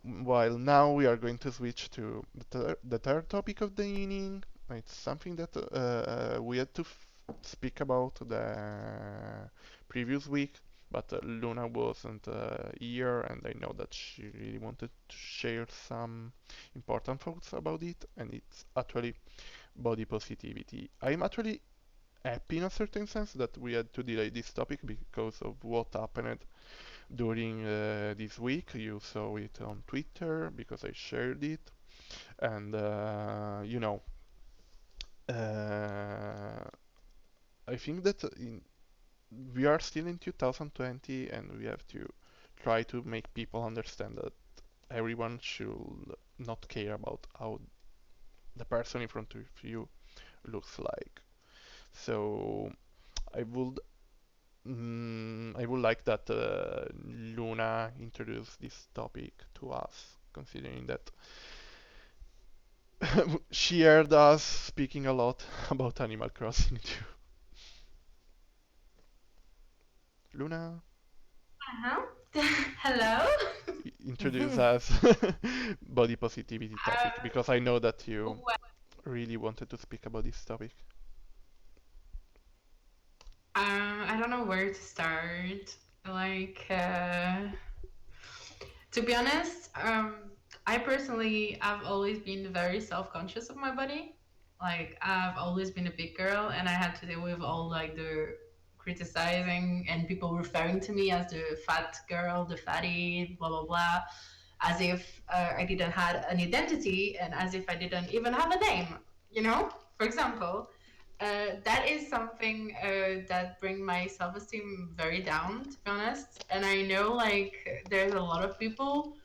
while now we are going to switch to the third topic of the evening. It's something that we had to speak about the previous week, but Luna wasn't here, and I know that she really wanted to share some important thoughts about it, and it's actually body positivity. I'm actually happy in a certain sense that we had to delay this topic because of what happened during this week. You saw it on Twitter because I shared it, and uh, I think that we are still in 2020, and we have to try to make people understand that everyone should not care about how the person in front of you looks like. So I would I would like that Luna introduce this topic to us, considering that she heard us speaking a lot about Animal Crossing too. Luna, Uh-huh. Hello. introduce us body positivity topic because I know that you Well, really wanted to speak about this topic. I don't know where to start. Like, to be honest, I personally have always been very self-conscious of my body. Like, I've always been a big girl, and I had to deal with all like the criticizing and people referring to me as the fat girl, the fatty, blah blah blah, as if I didn't have an identity and as if I didn't even have a name. You know, for example. That is something that bring my self-esteem very down, to be honest. And I know like there's a lot of people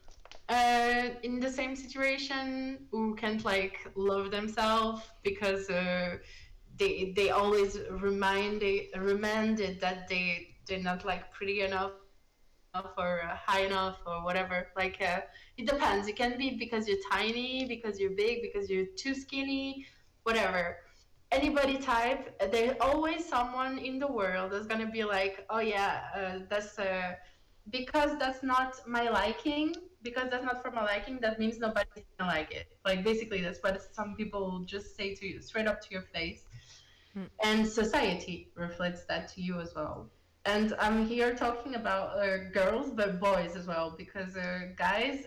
in the same situation who can't like love themselves because they always reminded that they're not like pretty enough or high enough or whatever. Like it depends. It can be because you're tiny, because you're big, because you're too skinny, whatever. Any body type, there's always someone in the world that's gonna be like, oh yeah, that's because that's not my liking. Because that's not for my liking, that means nobody's gonna like it. Like basically, that's what some people just say to you straight up to your face, Mm. and society reflects that to you as well. And I'm here talking about girls, but boys as well, because guys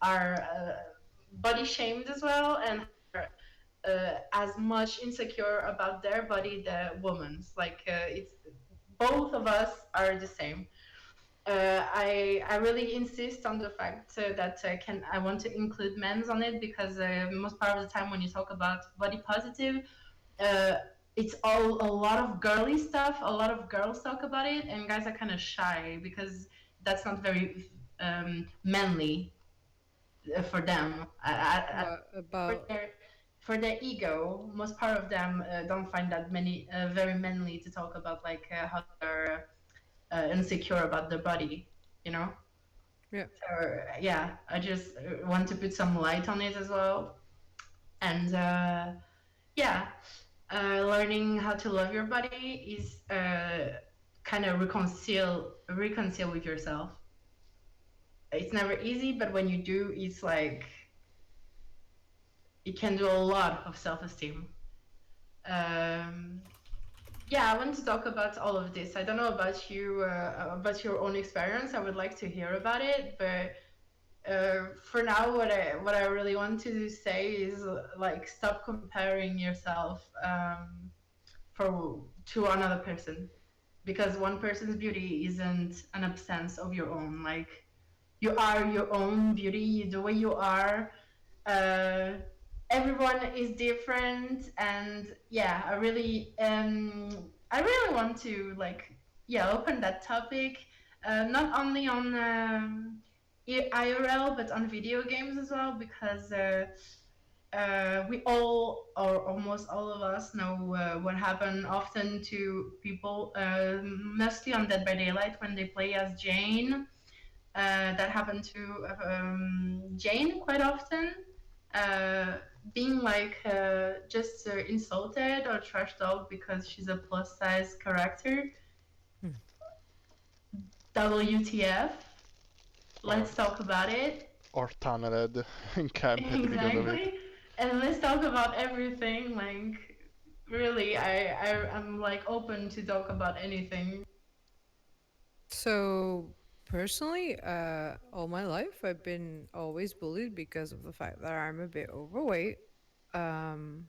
are body shamed as well and are as much insecure about their body the women's. Like it's both of us are the same. I really insist on the fact that can I want to include men's on it because most part of the time when you talk about body positive, uh, it's all a lot of girly stuff. A lot of girls talk about it, and guys are kind of shy because that's not very manly for them. What For about their ego, most part of them don't find that many very manly to talk about like how they're insecure about their body. You know. yeah? So yeah, I just want to put some light on it as well, and yeah, learning how to love your body is kind of reconcile with yourself. It's never easy, but when you do, it's like it can do a lot of self-esteem. Um, yeah, I want to talk about all of this. I don't know about you, about your own experience. I would like to hear about it, but for now, what I really want to say is like stop comparing yourself for to another person, because one person's beauty isn't an absence of your own. Like you are your own beauty, the way you are. Uh, Everyone is different, and yeah, I really want to like yeah open that topic, not only on IRL but on video games as well, because we all, or almost all of us, know what happened often to people, mostly on Dead by Daylight when they play as Jane. That happened to Jane quite often, uh, being like just insulted or trash talked because she's a plus size character. Mm. WTF? or let's talk about it. or tunneled and camped because of it. Exactly. And let's talk about everything. Like, really, I'm like open to talk about anything. So personally, all my life I've been always bullied because of the fact that I'm a bit overweight. Um,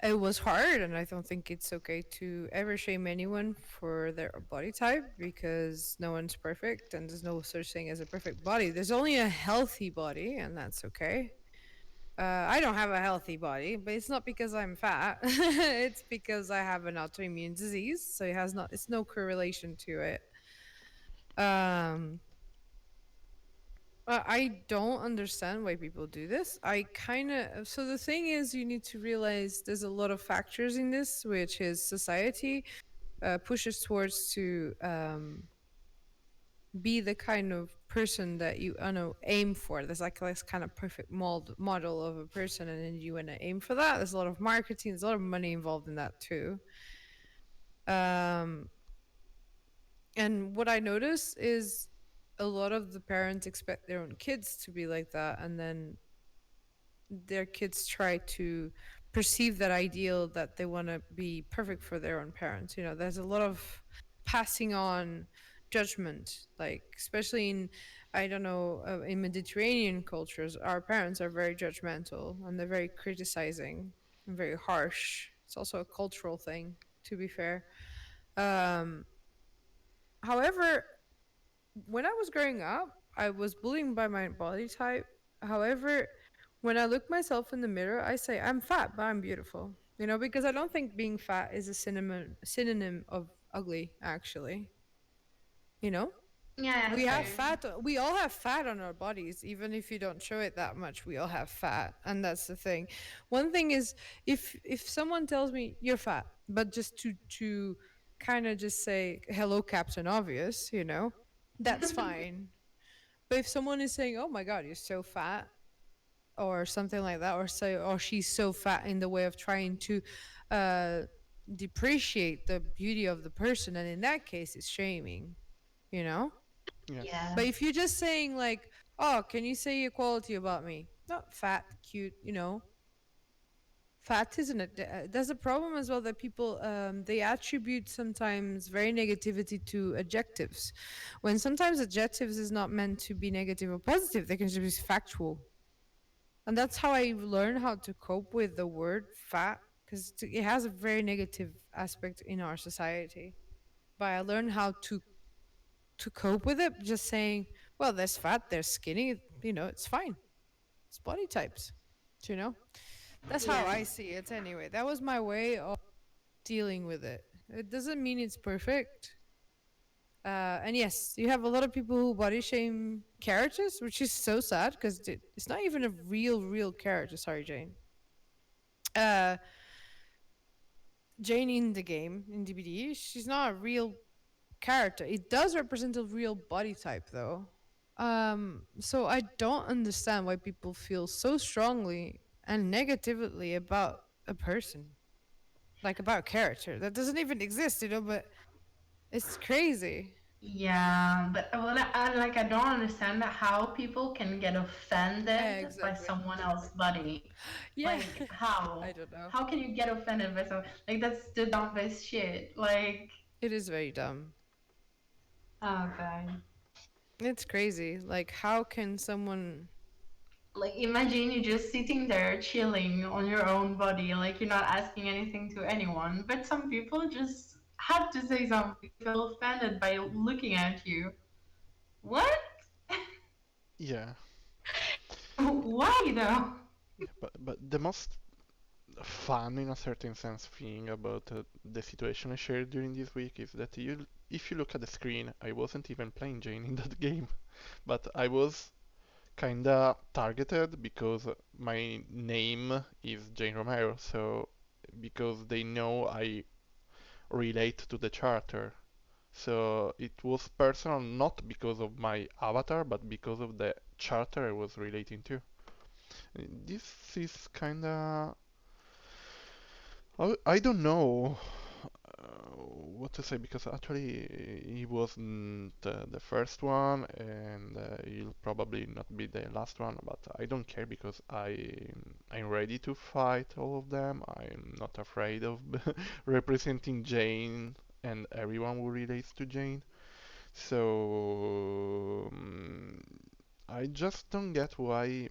it was hard, and I don't think it's okay to ever shame anyone for their body type because no one's perfect and there's no such thing as a perfect body. There's only a healthy body, and that's okay. I don't have a healthy body, but it's not because I'm fat. It's because I have an autoimmune disease, so it has not. It's no correlation to it. Um, I don't understand why people do this. I kind of so the thing is, you need to realize there's a lot of factors in this, which is society pushes towards to be the kind of person that you know aim for. There's like this kind of perfect model of a person, and then you want to aim for that. There's a lot of marketing. There's a lot of money involved in that too. Um, and what I notice is a lot of the parents expect their own kids to be like that, and then their kids try to perceive that ideal that they want to be perfect for their own parents. There's a lot of passing on judgment, like especially in, I don't know, in Mediterranean cultures, our parents are very judgmental and they're very criticizing and very harsh. It's also a cultural thing, to be fair. Um, However, when I was growing up, I was bullied by my body type. However, when I look myself in the mirror, I say I'm fat, but I'm beautiful. Because I don't think being fat is a synonym of ugly. Actually, you know, Yeah, we have same. fat. We all have fat on our bodies, even if you don't show it that much. We all have fat, and that's the thing. One thing is, if someone tells me you're fat, but just to kind of just say hello, Captain Obvious, that's fine. But if someone is saying, "Oh my God, you're so fat," or something like that, or say, "Oh, she's so fat," in the way of trying to uh, depreciate the beauty of the person, and in that case, it's shaming. You know. Yes. Yeah. But if you're just saying like, "Oh, can you say your quality about me?" Not fat, cute. Fat isn't it? There's a problem as well that people they attribute sometimes very negativity to adjectives, when sometimes adjectives is not meant to be negative or positive. They can just be factual, and that's how I learned how to cope with the word fat, because it has a very negative aspect in our society. But I learned how to cope with it, just saying, well, there's fat, there's skinny, it's fine. It's body types, you know. That's how Yeah. I see it anyway. That was my way of dealing with it. It doesn't mean it's perfect. And yes, you have a lot of people who body shame characters, which is so sad because it's not even a real character. Sorry, Jane. Uh, Jane in the game in DBD, she's not a real character. It does represent a real body type, though. So I don't understand why people feel so strongly and negatively about a person, like about character that doesn't even exist, But it's crazy. Yeah, but well, I don't understand how people can get offended by Exactly. someone else's body. Yeah. Like, I how? don't know. How can you get offended by someone? Like, that's the dumbest shit. Like, It is very dumb. oh god. It's crazy. Like, how can someone? Like, imagine you just sitting there chilling on your own body, like you're not asking anything to anyone. But some people just have to say something, feel offended by looking at you. What? Yeah. Why though? Yeah, but the most fun, in a certain sense, thing about the situation I shared during this week is that if you look at the screen, I wasn't even playing Jane in that game, but I was kinda targeted because my name is Jane Romero, so because they know I relate to the charter. So it was personal not because of my avatar, but because of the charter I was relating to. This is kinda I don't know. what to say, because actually he wasn't the first one, and he'll probably not be the last one, but I don't care because I'm ready to fight all of them. I'm not afraid of representing Jane and everyone who relates to Jane. So I just don't get why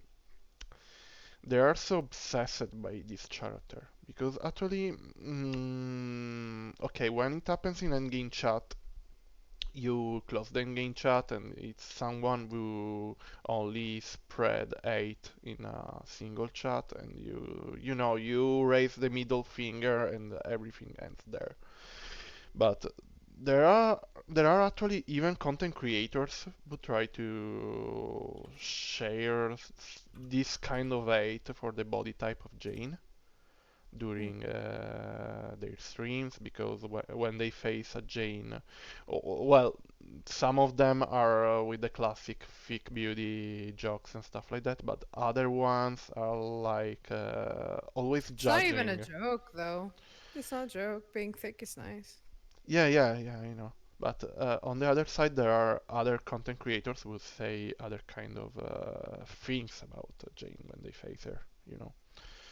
they are so obsessed by this character. Because actually, okay, when it happens in endgame chat, you close the endgame chat and it's someone who only spread hate in a single chat, and you raise the middle finger and everything ends there. But there are there are actually even content creators who try to share this kind of hate for the body type of Jane Mm. during their streams, because when they face a Jane, well, some of them are with the classic fake beauty jokes and stuff like that, but other ones are like always It's not even a judging. joke, though. It's not a joke. Being thick is nice. Yeah, yeah, yeah, I know. But on the other side, there are other content creators who say other kind of things about Jane when they face her, you know.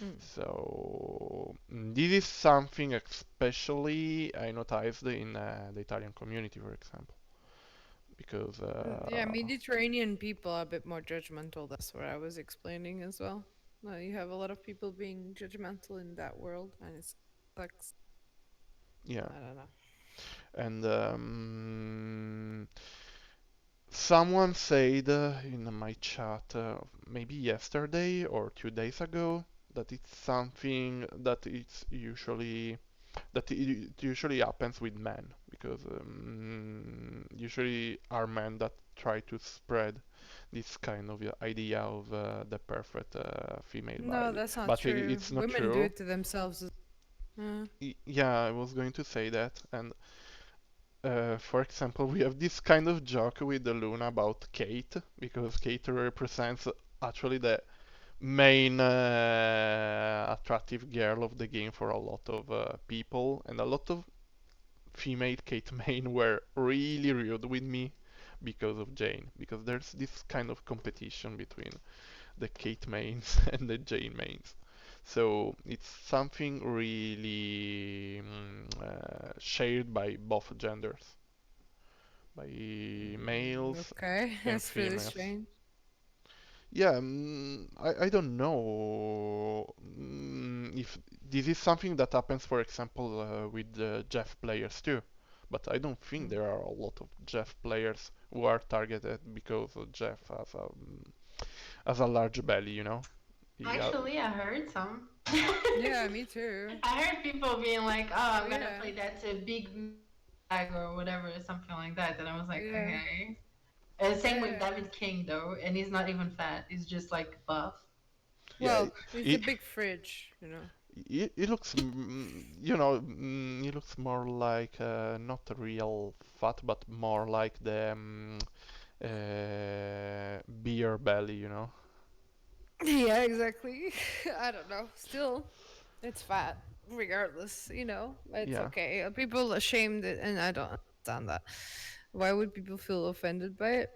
Mm. So this is something especially I noticed in the Italian community, for example, because Yeah, Mediterranean people are a bit more judgmental. That's what I was explaining as well. You have a lot of people being judgmental in that world, and it sucks. yeah, I don't know. and someone said in my chat maybe yesterday or 2 days ago that it's something that it usually happens with men, because usually are men that try to spread this kind of idea of the perfect female No, body, that's not but true. it's not Women do true. it to themselves. Yeah, I was going to say that, and for example, we have this kind of joke with the Luna about Kate, because Kate represents actually the main attractive girl of the game for a lot of people, and a lot of female Kate main were really rude with me because of Jane, because there's this kind of competition between the Kate mains and the Jane mains. So it's something really shared by both genders, by males Okay, and that's really females. strange. Yeah, I don't know if this is something that happens, for example, with Jeff players too. But I don't think Mm. there are a lot of Jeff players who are targeted because Jeff has a large belly, you know? He, Actually, I heard some. Yeah, me too. I heard people being like, "Oh, Oh I'm gonna yeah, play that to big bag or whatever, something like that." And I was like, yeah, okay. Same with yeah. David King though, and he's not even fat. He's just like buff. yeah, Well, it's a he, big fridge, you know. he looks, he looks more like not a real fat, but more like the beer belly, you know? Yeah, exactly. I don't know. Still, it's fat, regardless. It's Yeah. okay. People ashamed it, and I don't understand that. Why would people feel offended by it?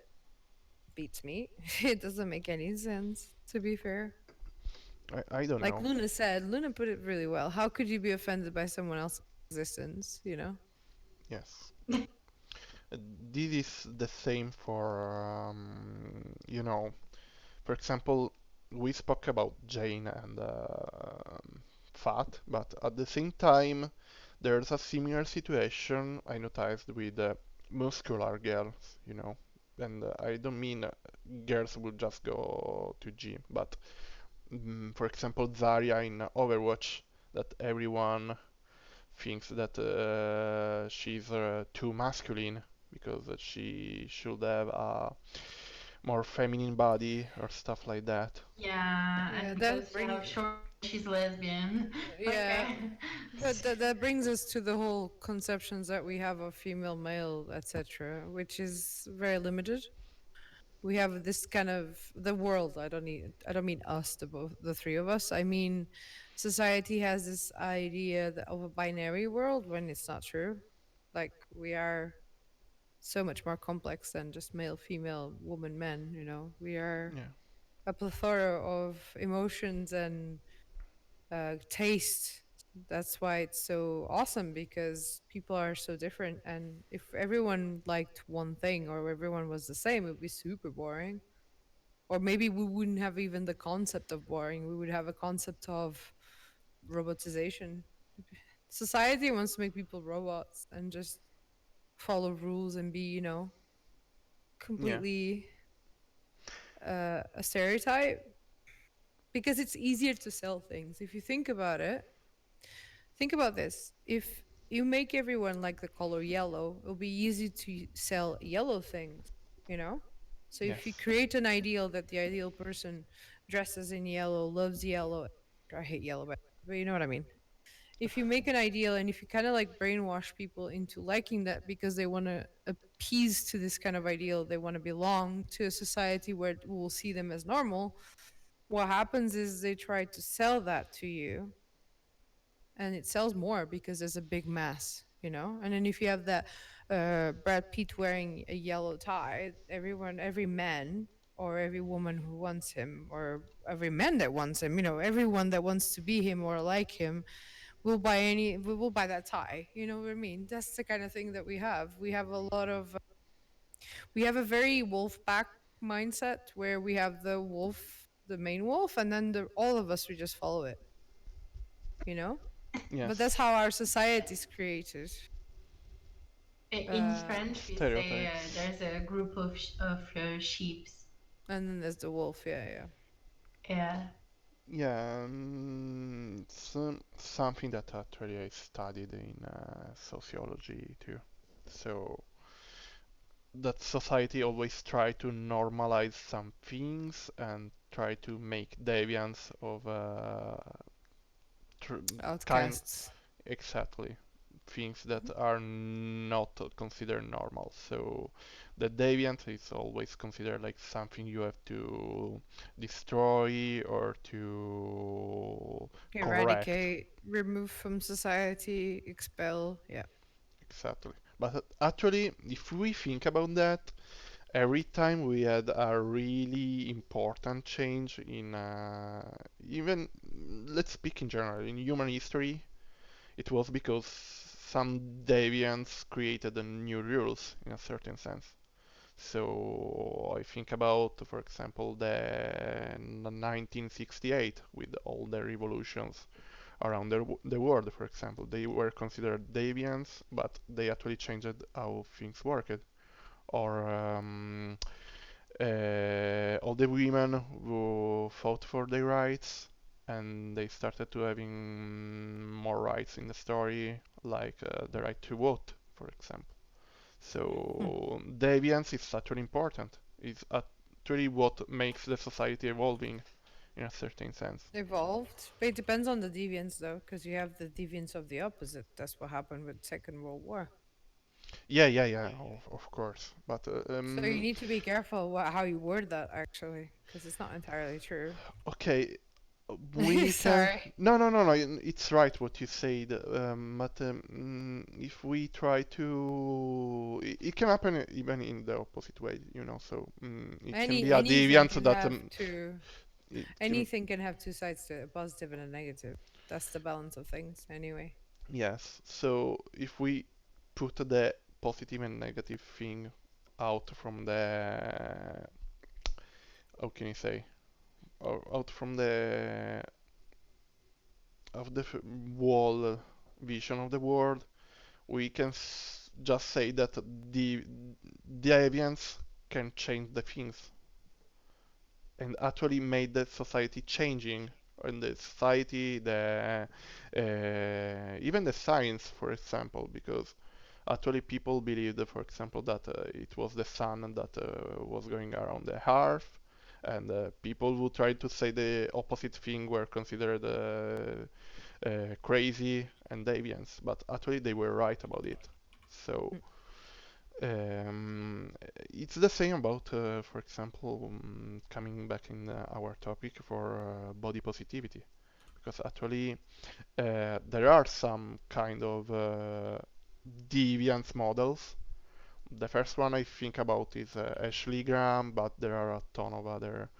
Beats me. It doesn't make any sense. To be fair, I don't like know. Luna said, Luna put it really well. How could you be offended by someone else's existence? Yes. Uh, This is the same for, for example, we spoke about Jane and Fat, but at the same time, there's a similar situation I noticed with muscular girls, and I don't mean girls who just go to gym, but for example, Zarya in Overwatch, that everyone thinks that she's too masculine because she should have a more feminine body or stuff like that. Yeah, Yeah, and that because she brings have short, she's lesbian. yeah, Okay. that brings us to the whole conceptions that we have of female, male, etc., which is very limited. We have this kind of the world. I don't mean us, the three of us. I mean society has this idea of a binary world when it's not true. Like we are so much more complex than just male, female, woman, men, you know. We are Yeah, a plethora of emotions and taste. That's why it's so awesome because people are so different. And if everyone liked one thing or everyone was the same, it would be super boring. Or maybe we wouldn't have even the concept of boring. We would have a concept of robotization. Society wants to make people robots and just follow rules and be, you know, yeah, completely a stereotype because it's easier to sell things. If you think about this. If you make everyone like the color yellow, it'll be easy to sell yellow things, you know? So if you yes, create an ideal that the ideal person dresses in yellow, loves yellow, I hate yellow, but you know what I mean. If you make an ideal and if you kind of like brainwash people into liking that because they want to appease to this kind of ideal, they want to belong to a society where it will see them as normal, what happens is they try to sell that to you and it sells more because there's a big mass, you know. And then if you have that Brad Pitt wearing a yellow tie, every man or every woman who wants him, or every man that wants him, you know, everyone that wants to be him or like him will buy that tie. You know what I mean? That's the kind of thing that we have. We have a lot of we have a very wolf pack mindset where we have the wolf, the main wolf, and then all of us we just follow it. You know, but that's yes. how our society is created. In Uh, French, we say Stereotypes. there's a group of sheeps. and then there's the wolf. Yeah, yeah. Yeah. Yeah, something that actually I studied in sociology too. So that society always try to normalize some things and try to make deviance of tr- kind Outcasts. exactly things that are not considered normal. So the deviant is always considered like something you have to destroy or to correct. Eradicate, remove from society, expel. Yeah. Exactly. But actually, if we think about that, every time we had a really important change in even let's speak in general in human history, it was because some deviants created a new rules in a certain sense. So I think about, for example, the 1968 with all the revolutions around the world. For example, they were considered deviants, but they actually changed how things worked. Or all the women who fought for their rights, and they started to having more rights in the story, like the right to vote, for example. Hmm. So deviance is actually important. It's actually what makes the society evolving in a certain sense. Evolved. But it depends on the deviants, though, because you have the deviants of the opposite. That's what happened with Second World War. Yeah, yeah, yeah, of course. But So you need to be careful how you word that, actually, because it's not entirely true. okay, we can. Sorry. No, no, no, no. It's right what you said. But if we try to, it can happen even in the opposite way, you know. So it can be a Anything deviant can that have two. it can. Anything can have two sides to it, a positive and a negative. That's the balance of things, anyway. Yes. So if we put the positive and negative thing out from the, how can you say, out from the of the wall vision of the world, we can just say that the avians can change the things and actually made the society changing and the society the even the science for example because actually people believed for example that it was the sun that was going around the earth and people who tried to say the opposite thing were considered crazy and deviants but actually they were right about it so Mm. Um, it's the same about, for example, coming back in our topic for body positivity, because actually there are some kind of deviant models. The first one I think about is Ashley Graham, but there are a ton of other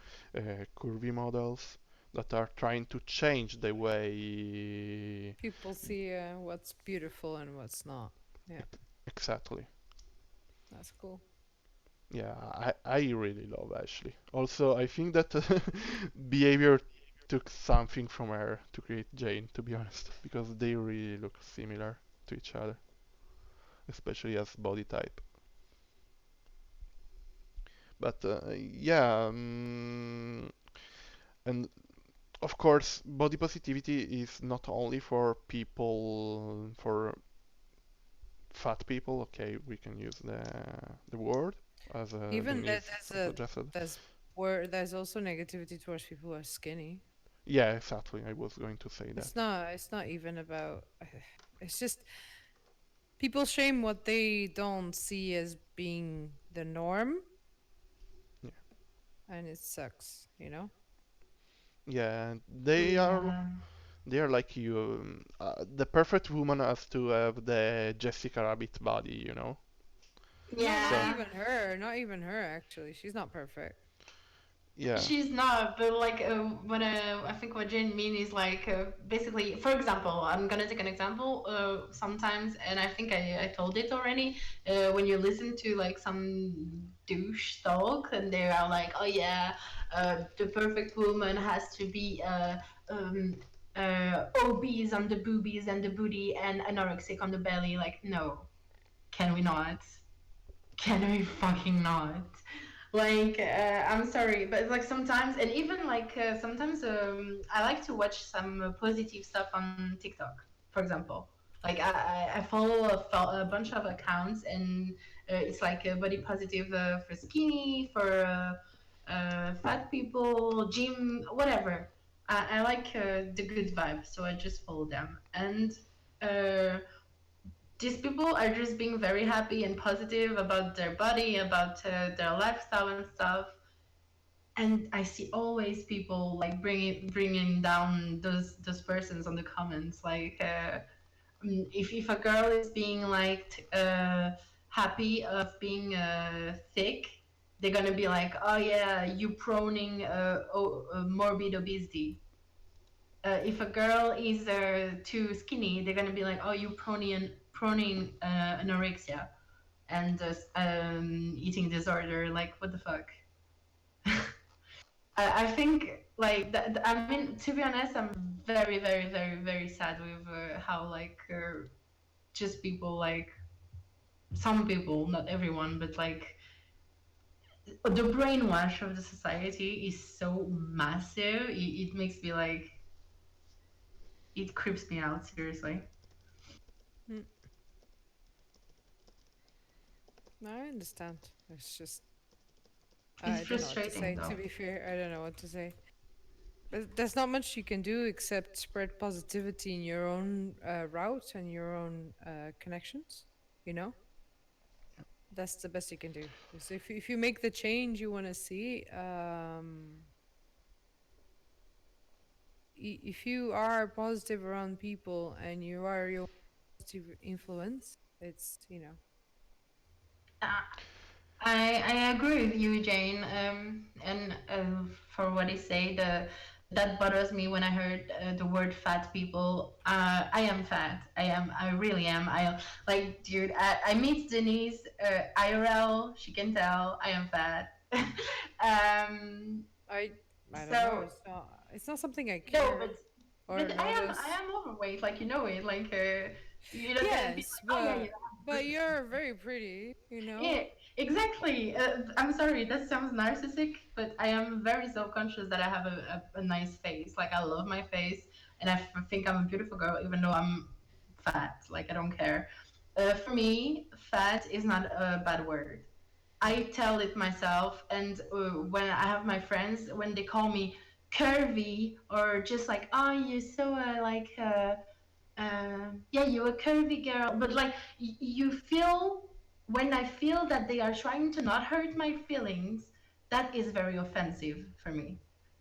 curvy models that are trying to change the way. People see what's beautiful and what's not. Yeah, Exactly. that's cool. Yeah, I really love Ashley. Also, I think that behavior took something from her to create Jane, to be honest, because they really look similar to each other, especially as body type. But yeah, and of course, body positivity is not only for people, for fat people. Okay, we can use the word as Even that Denise suggested. there's where there's also negativity towards people who are skinny. Yeah, exactly. I was going to say that. It's not even about it's just people shame what they don't see as being the norm, Yeah, and it sucks, you know? yeah. Yeah. They are like you. The perfect woman has to have the Jessica Rabbit body, you know. No, not So Yeah. even her. Not even her, actually. She's not perfect. yeah, She's not, but like what I think what Jane mean is like basically, for example, I'm gonna take an example. Sometimes, and I think I told it already. When you listen to like some douche talk, and they are like, "Oh yeah, the perfect woman has to be obese on the boobies and the booty and anorexic on the belly." Like, no, can we not? Can we fucking not? Like, I'm sorry, but like sometimes, and even like sometimes, I like to watch some positive stuff on TikTok, for example. Like, I follow a bunch of accounts, and it's like body positive for skinny, for fat people, gym, whatever. I like the good vibe, so I just follow them. And uh, these people are just being very happy and positive about their body, about their lifestyle and stuff. And I see always people like bringing down those persons on the comments. Like, if a girl is being like happy of being thick, they're gonna be like, oh yeah, you proning morbid obesity. If a girl is too skinny, they're gonna be like, oh, you proning anorexia and eating disorder. Like, what the fuck? I think like that. I mean, to be honest, I'm very, very, very, very sad with how like just people like some people, not everyone, but like the brainwash of the society is so massive. It makes me like it creeps me out seriously. Mm, no, I understand. It's just It's I don't know what to frustrating say. To though. be fair, I don't know what to say. There's not much you can do except spread positivity in your own route and your own connections. You know, that's the best you can do. Because if you make the change you want to see, if you are positive around people and you are your positive influence, it's Uh, I agree with you, Jane. And for what you say, the that bothers me when I heard the word fat people. I am fat. I really am. I like, dude. I meet Denise IRL. She can tell I am fat. um. I I don't know. So It's not something I no, care but or I notice. am overweight. Like, you know it. Like you're not gonna be Yes, like, oh yeah, but you're very pretty, you know. yeah, exactly. I'm sorry, that sounds narcissistic, but I am very self-conscious that I have a nice face. Like, I love my face, and think I'm a beautiful girl, even though I'm fat. Like, I don't care. For me, fat is not a bad word. I tell it myself, and when I have my friends, when they call me curvy or just like, oh, you're so yeah, you're a curvy girl, but like you feel. when I feel that they are trying to not hurt my feelings, that is very offensive for me.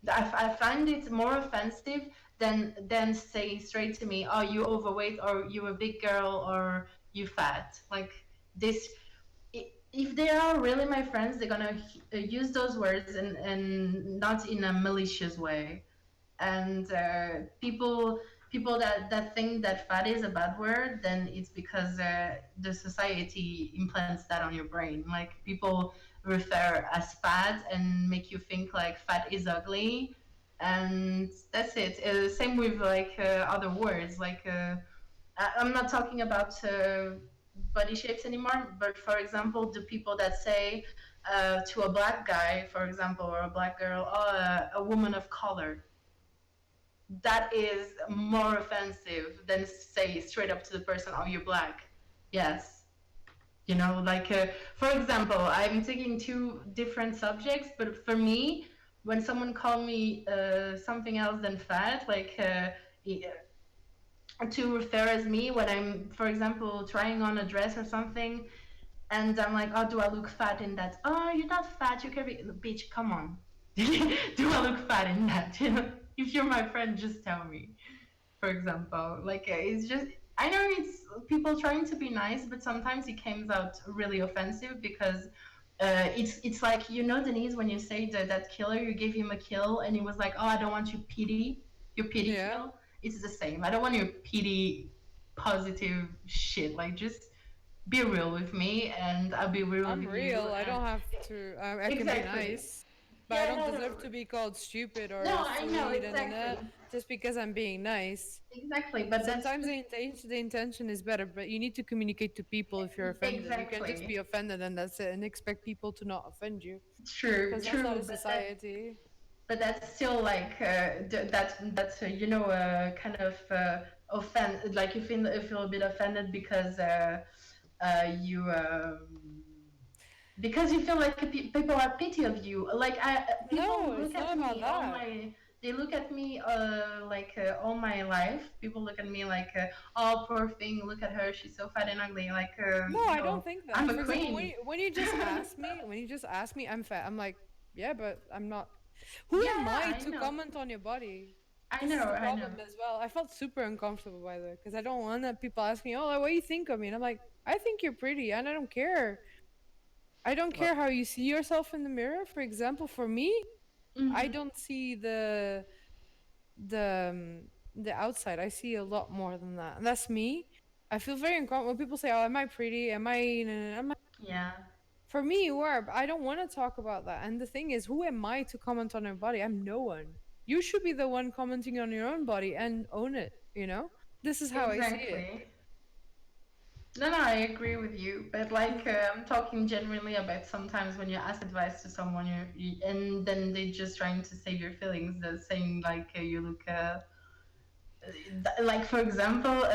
I find it more offensive than say straight to me, "Oh, you overweight," or "you a big girl," or "you fat." Like this, if they are really my friends, they're gonna use those words and not in a malicious way. And people that think that fat is a bad word, then it's because the society implants that on your brain. Like people refer as fat and make you think like fat is ugly, and that's it. Same with like other words like I'm not talking about body shapes anymore, but for example, the people that say to a black guy, for example, or a black girl, "Oh, a woman of color," that is more offensive than say straight up to the person, "Oh, you're black." Yes. Like for example, I'm taking two different subjects, but for me, when someone called me something else than fat, like to refer as me when I'm, for example, trying on a dress or something, and I'm like, "Oh, do I look fat in that?" "Oh, you're not fat. You can be." Bitch, come on. Do I look fat in that? If you're my friend, just tell me. For example, like it's just. I know it's people trying to be nice, but sometimes it comes out really offensive because it's like, Denise, when you say that killer, you gave him a kill, and he was like, "Oh, I don't want your pity Yeah. kill." It's the same. I don't want your pity positive shit. Like, just be real with me, and I'll be real I'm with you. real. I don't have to. I can be Exactly. nice, but I Yeah, don't no, no, deserve to be called stupid no. or I know silly exactly, just because I'm being nice. exactly. But that's Sometimes the intention is better, but you need to communicate to people if you're offended. You can't just exactly be offended and that's it, and expect people to not offend you, true, because that's not a true. society. But that's still like that's kind of offend. Like you feel a bit offended you because you feel like people are pity of you. Like people No, look it's at not about me all that. my they look at me like all my life. People look at me like, "Oh, poor thing, look at her, she's so fat and ugly." Like No, I don't think I'm that. a For example, when queen. you just ask me, I'm fat. I'm like, yeah, but I'm not. Who am Yeah, I I to know. comment on your body? I This know, is the I know. problem as well. I felt super uncomfortable by that because I don't want that people ask me, "Oh, like, what do you think of me?" And I'm like, I think you're pretty, and I don't care. I don't Well, care how you see yourself in the mirror. For example, for me, I Hmm. don't see the outside. I see a lot more than that, and that's me. I feel very uncomfortable when people say, "Oh, am I pretty? Am I?" I'm like, Yeah, for me, you are. But I don't want to talk about that. And the thing is, who am I to comment on your body? I'm no one. You should be the one commenting on your own body and own it. This is how I see it. exactly. No, no, I agree with you. But like, I'm talking generally about sometimes when you ask advice to someone, and then they just trying to save your feelings. They're saying like, you look, like for example,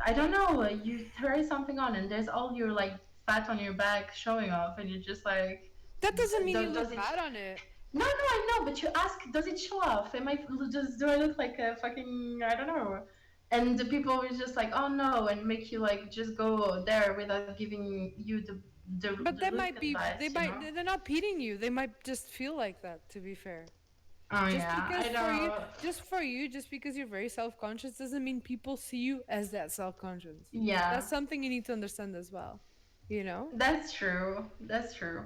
I don't know, you try something on, and there's all your like fat on your back showing off, and you're just like, That doesn't mean you does look it? bad on it. No, no, I know, but you ask, does it show off? Am I just do I look like a fucking I don't know? And the people were just like, "Oh no," and make you like just go there without giving you the But they look might be. advice, They might. They're not beating you. They might just feel like that. To be fair. Oh Just yeah, because I for you, know. just because you're very self-conscious doesn't mean people see you as that self-conscious. Yeah, That's something you need to understand as well. You know? that's true. That's true.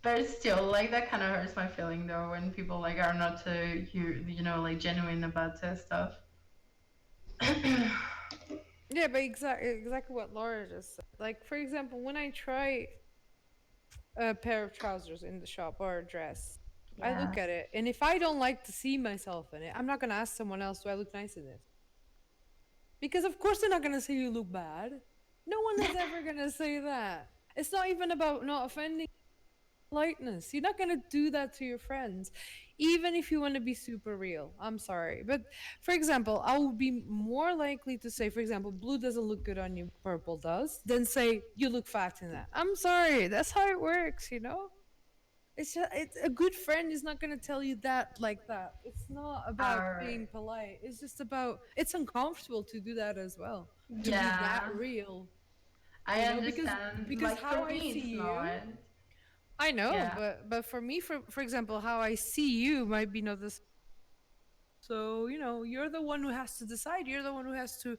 But still, like that kind of hurts my feeling though when people like are not like genuine about stuff. Yeah, but exactly what Laura just said. Like for example, when I try a pair of trousers in the shop or a dress, I Yeah. look at it, and if I don't like to see myself in it, I'm not gonna ask someone else, "Do I look nice in this?" Because of course they're not gonna say you look bad. No one is ever gonna say that. It's not even about not offending politeness. You're not gonna do that to your friends, even if you want to be super real. I'm sorry, but for example, I would be more likely to say, for example, blue doesn't look good on you, purple does, than say you look fat in that. I'm sorry, that's how it works. It's a good friend is not gonna tell you that like that. It's not about Our being polite. It's just about it's uncomfortable to do that as well. To be that yeah. real. I you know, understand. because Like for how I me, see it's you, not. I know, Yeah. but for me, for example, how I see you might be not the same. So, you know, you're the one who has to decide. You're the one who has to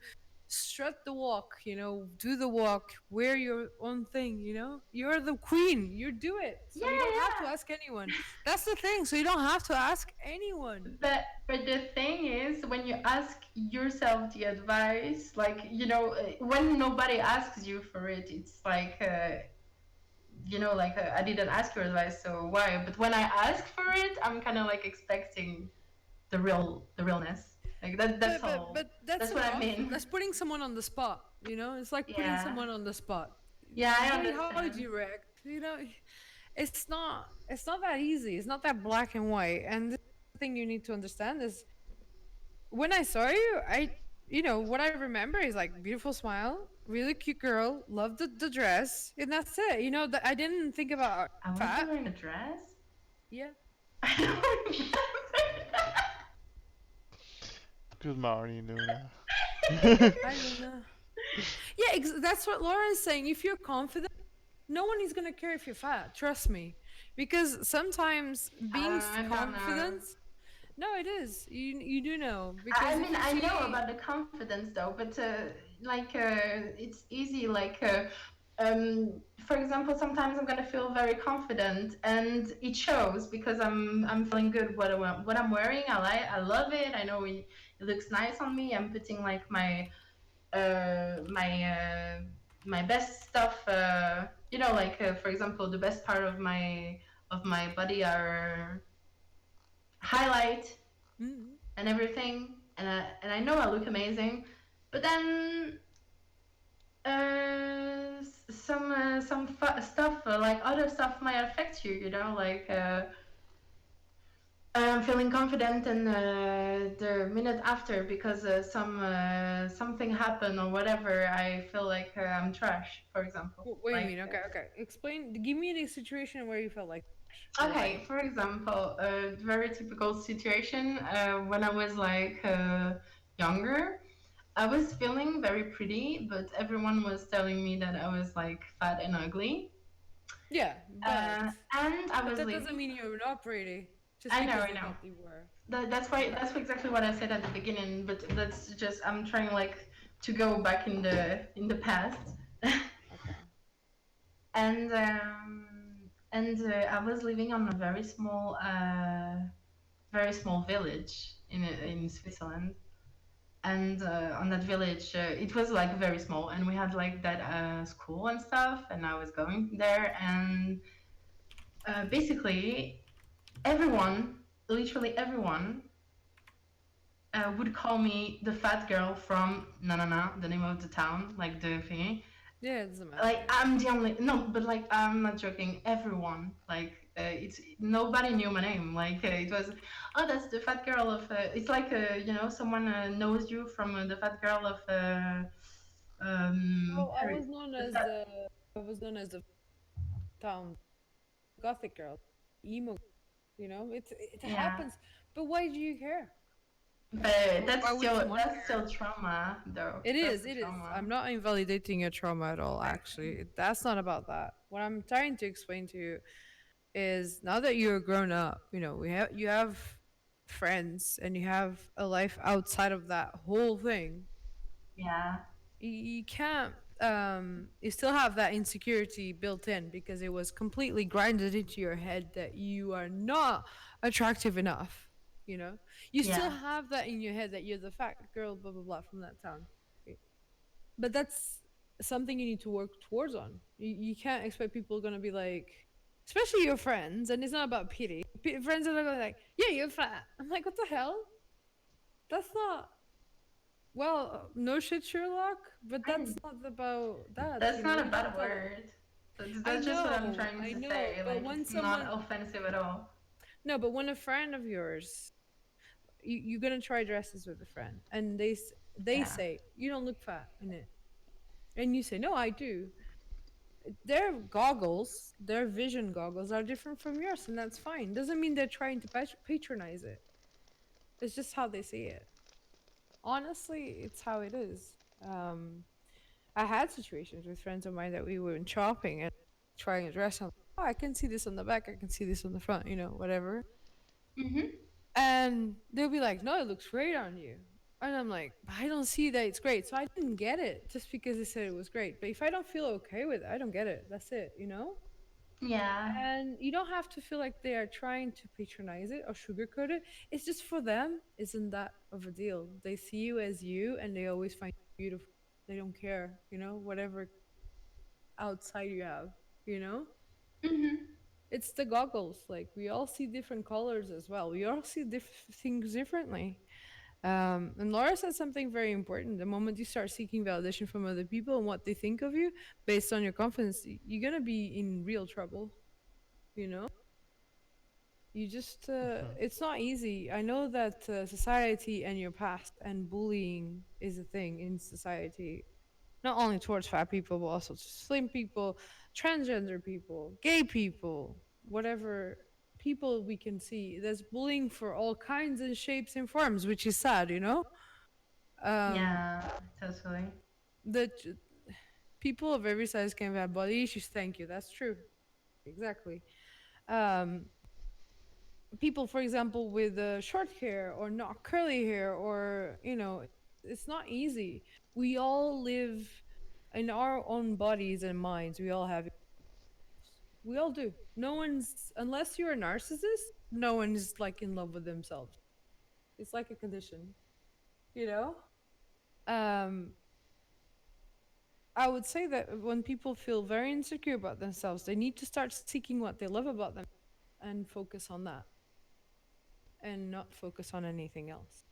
strut the walk, you know, do the walk, wear your own thing, you know? You're the queen. You do it. So you Yeah, don't have to yeah. ask anyone. That's the thing. So you don't have to ask anyone. But the thing is, when you ask yourself the advice, like when nobody asks you for it, it's like I didn't ask your advice, so why? But when I ask for it, I'm kind of like expecting the realness. Like that. That's all. But that's That's what I enough. mean. That's putting someone on the spot, you know? It's like putting Yeah. someone on the spot. Yeah, I Boy, how would understand. you react? You know, it's not that easy. It's not that black and white. And the thing you need to understand is when I saw you, what I remember is like beautiful smile, really cute girl, love the dress, and that's it. You know, that I didn't think about I was fat. wearing a dress. Yeah, I don't remember. Good morning, Luna. I don't know. Yeah, that's what Laura's saying. If you're confident, no one is gonna care if you're fat. Trust me, because sometimes being I don't know. confident. No, it is. You do know I because if mean, you I know see, about the confidence though, but it's easy. For example, sometimes I'm gonna feel very confident, and it shows because I'm feeling good. What I'm wearing, I love it. I know it looks nice on me. I'm putting like uh, my uh, my best stuff. For example, the best part of my body are highlight mm, and everything, and I know I look amazing, but then stuff like other stuff might affect you. I'm feeling confident, and the minute after, because something happened or whatever, I feel like I'm trash. For example, what do you mean? Okay, okay. Explain. Give me the situation where you felt like why. okay. For example, a very typical situation when I was younger. I was feeling very pretty, but everyone was telling me that I was like fat and ugly. Yeah, And I was that doesn't living. mean you're not pretty just I know, because I they know. thought you were. That's why. Okay. That's exactly what I said at the beginning. But that's just I'm trying to go back in the past. Okay. And I was living on a very small village in Switzerland. And on that village, it was like very small, and we had like that school and stuff, and I was going there, and basically everyone, literally everyone, would call me the fat girl from Nanana, the name of the town, like the thingy. Yeah, it doesn't Like matter. I'm the only no, but like I'm not joking. Everyone, it's nobody knew my name. It was, oh, that's the fat girl of. It's like someone knows you from the fat girl of Well, Paris. The fat, I was known as the town gothic girl, emo. You know, it yeah, happens. But why do you care? but Why would someone that's care? still trauma though. It That's is. the It is. trauma. I'm not invalidating your trauma at all. Actually, that's not about that. What I'm trying to explain to you is now that you're grown up, you know, you have friends and you have a life outside of that whole thing. Yeah, You can't you still have that insecurity built in because it was completely grinded into your head that you are not attractive enough, you know. You still yeah, have that in your head that you're the fat girl blah blah blah from that town. But that's something you need to work towards on. You can't expect people are going to be like, especially your friends, and it's not about pity. Friends are going like, yeah, you're fat. I'm like, what the hell? That's not, well, no shit, Sherlock, but that's and not about that, that's you know? not a You have bad to, word. That's just what I'm trying I to know, say. but Like when it's not someone, offensive at all. no, but when a friend of yours, you're going to try dresses with a friend, and they Yeah, say, you don't look fat in it. And you say, no, I do. Their goggles, their vision goggles are different from yours, and that's fine. Doesn't mean they're trying to patronize it. It's just how they see it. Honestly, it's how it is. I had situations with friends of mine that we went shopping and trying a dress. I'm like, oh, I can see this on the back. I can see this on the front. Whatever. Mm-hmm. And they'll be like, no, it looks great on you. And I'm like, I don't see that it's great. So I didn't get it just because they said it was great. But if I don't feel okay with it, I don't get it. That's it. Yeah. And you don't have to feel like they are trying to patronize it or sugarcoat it. It's just for them, isn't that of a deal. They see you as you and they always find you beautiful. They don't care, whatever outside you have, you know? Mm-hmm. It's the goggles. Like we all see different colors as well. We all see things differently. And Laura said something very important. The moment you start seeking validation from other people and what they think of you based on your confidence, you're gonna be in real trouble. You know, you just Mhm. it's not easy. I know that society and your past and bullying is a thing in society, not only towards fat people, but also to slim people, transgender people, gay people, whatever people we can see. There's bullying for all kinds and shapes and forms, which is sad. Um, Yeah, totally. the people of every size can have body issues. Thank you. That's true. Exactly. Um, people, for example, with short hair or not curly hair, or it's not easy. We all live in our own bodies and minds. We all have. We all do. No one's, unless you're a narcissist, no one is like in love with themselves. It's like a condition, you know? Um, I would say that when people feel very insecure about themselves, they need to start seeking what they love about them and focus on that and not focus on anything else.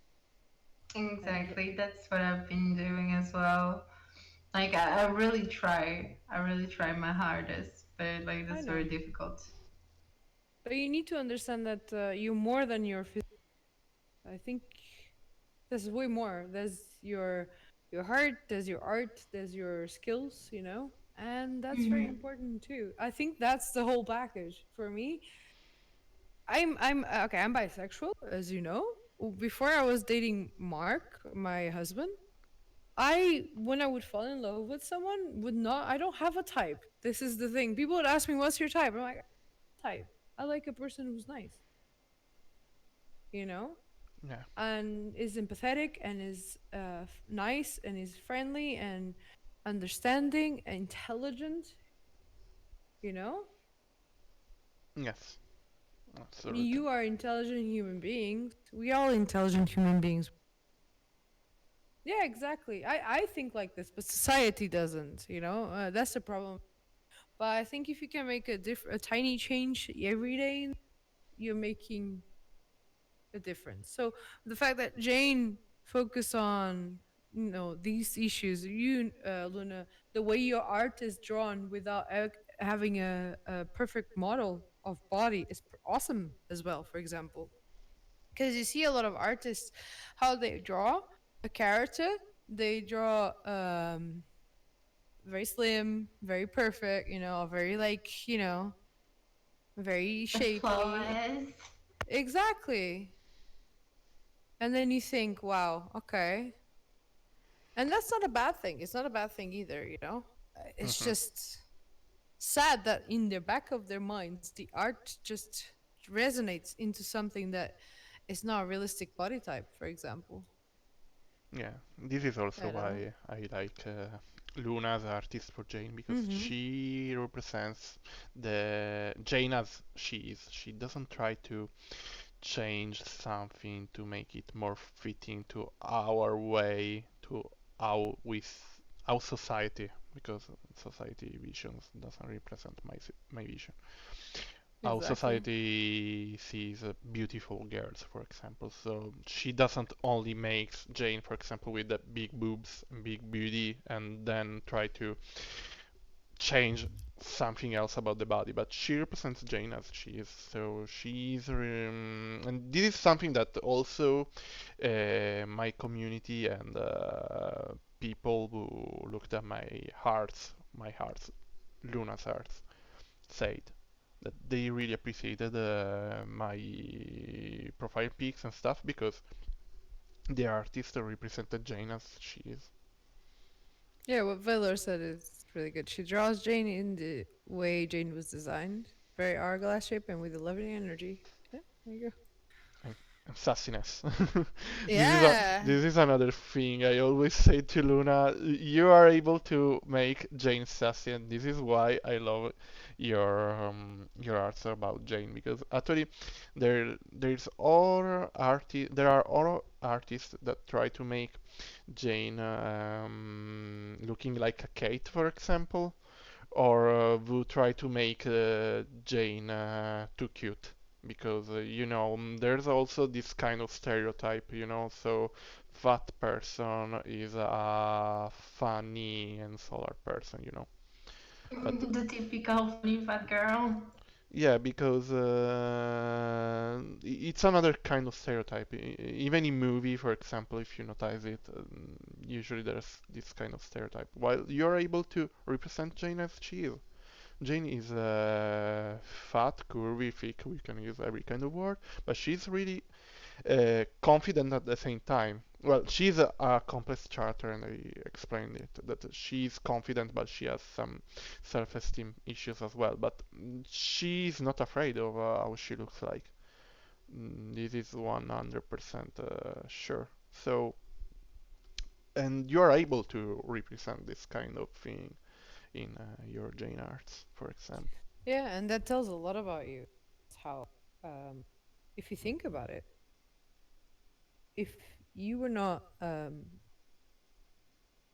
And Exactly. That's what I've been doing as well. Like I really try. I really try my hardest, but like I that's very know. difficult. But you need to understand that you're more than your physical. I think there's way more. There's your heart, there's your art, there's your skills, and that's very Mm-hmm. important too. I think that's the whole package for me. I'm okay. I'm bisexual, as you know. Before I was dating Mark, my husband, I when I would fall in love with someone would not. I don't have a type. This is the thing. People would ask me, "What's your type?" I'm like, "Type. I like a person who's nice." You know, Yeah. and is empathetic and is nice and is friendly and understanding, intelligent. You know, Yes. Absolutely. you are intelligent human beings. We all intelligent human beings. Yeah, exactly. I think like this, but society doesn't. That's the problem. But I think if you can make a tiny change every day, you're making a difference. So the fact that Jane focus on these issues, you Luna, the way your art is drawn without having a perfect model of body is awesome as well. For example, because you see a lot of artists how they draw a character, they draw very slim, very perfect, very like very shapely. Flawless. Exactly. And then you think, wow, okay. And that's not a bad thing. It's not a bad thing either. It's Hmm. just sad that in the back of their minds, the art just resonates into something that is not a realistic body type, for example. Yeah, this is also I don't know. why I like Luna as artist for Jane because Mm-hmm. she represents the Jane as she is. She doesn't try to change something to make it more fitting to our way, to our society, because society visions doesn't represent my vision. Our Exactly. society sees beautiful girls, for example. So she doesn't only make Jane, for example, with the big boobs and big booty, and then try to change something else about the body, but she represents Jane as she is. So she's, and this is something that also my community and people who looked at my hearts, Luna's hearts, said that they really appreciated my profile pics and stuff because the artist represented Jane as she is. Yeah, what Velar said is really good. She draws Jane in the way Jane was designed, very hourglass shape and with a loving energy. Yeah, there you go. And sassiness. Yeah. This is another thing I always say to Luna. You are able to make Jane sassy, and this is why I love your arts about Jane, because actually there are other artists that try to make Jane looking like a Kate, for example, or who try to make Jane too cute. Because there's also this kind of stereotype, so fat person is a funny and solar person. But The typical funny fat girl. yeah, because it's another kind of stereotype. Even in movie, for example, if you notice it, usually there's this kind of stereotype. While you're able to represent Jane as she is. Jane is fat, curvy, thick. We can use every kind of word, but she's really confident at the same time. Well, she's a complex character, and I explained it that she's confident, but she has some self-esteem issues as well. But she's not afraid of how she looks like. This is 100% sure. So, and you are able to represent this kind of thing in your Jane arts, for example. Yeah, and that tells a lot about you. It's how, um, if you think about it, if you were not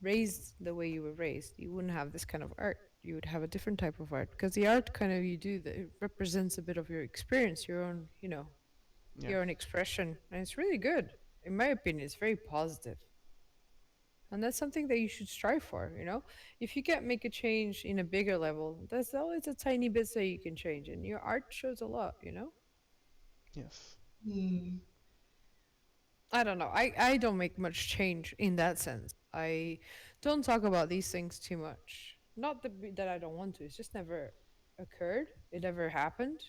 raised the way you were raised, you wouldn't have this kind of art. You would have a different type of art because the art kind of you do that it represents a bit of your experience, your own, Yes. your own expression, and it's really good. In my opinion, it's very positive, and that's something that you should strive for. If you can't make a change in a bigger level, there's always a tiny bits that you can change, and your art shows a lot. Yes. Hmm. I don't know. I don't make much change in that sense. I don't talk about these things too much. Not that I don't want to. It's just never occurred. It never happened.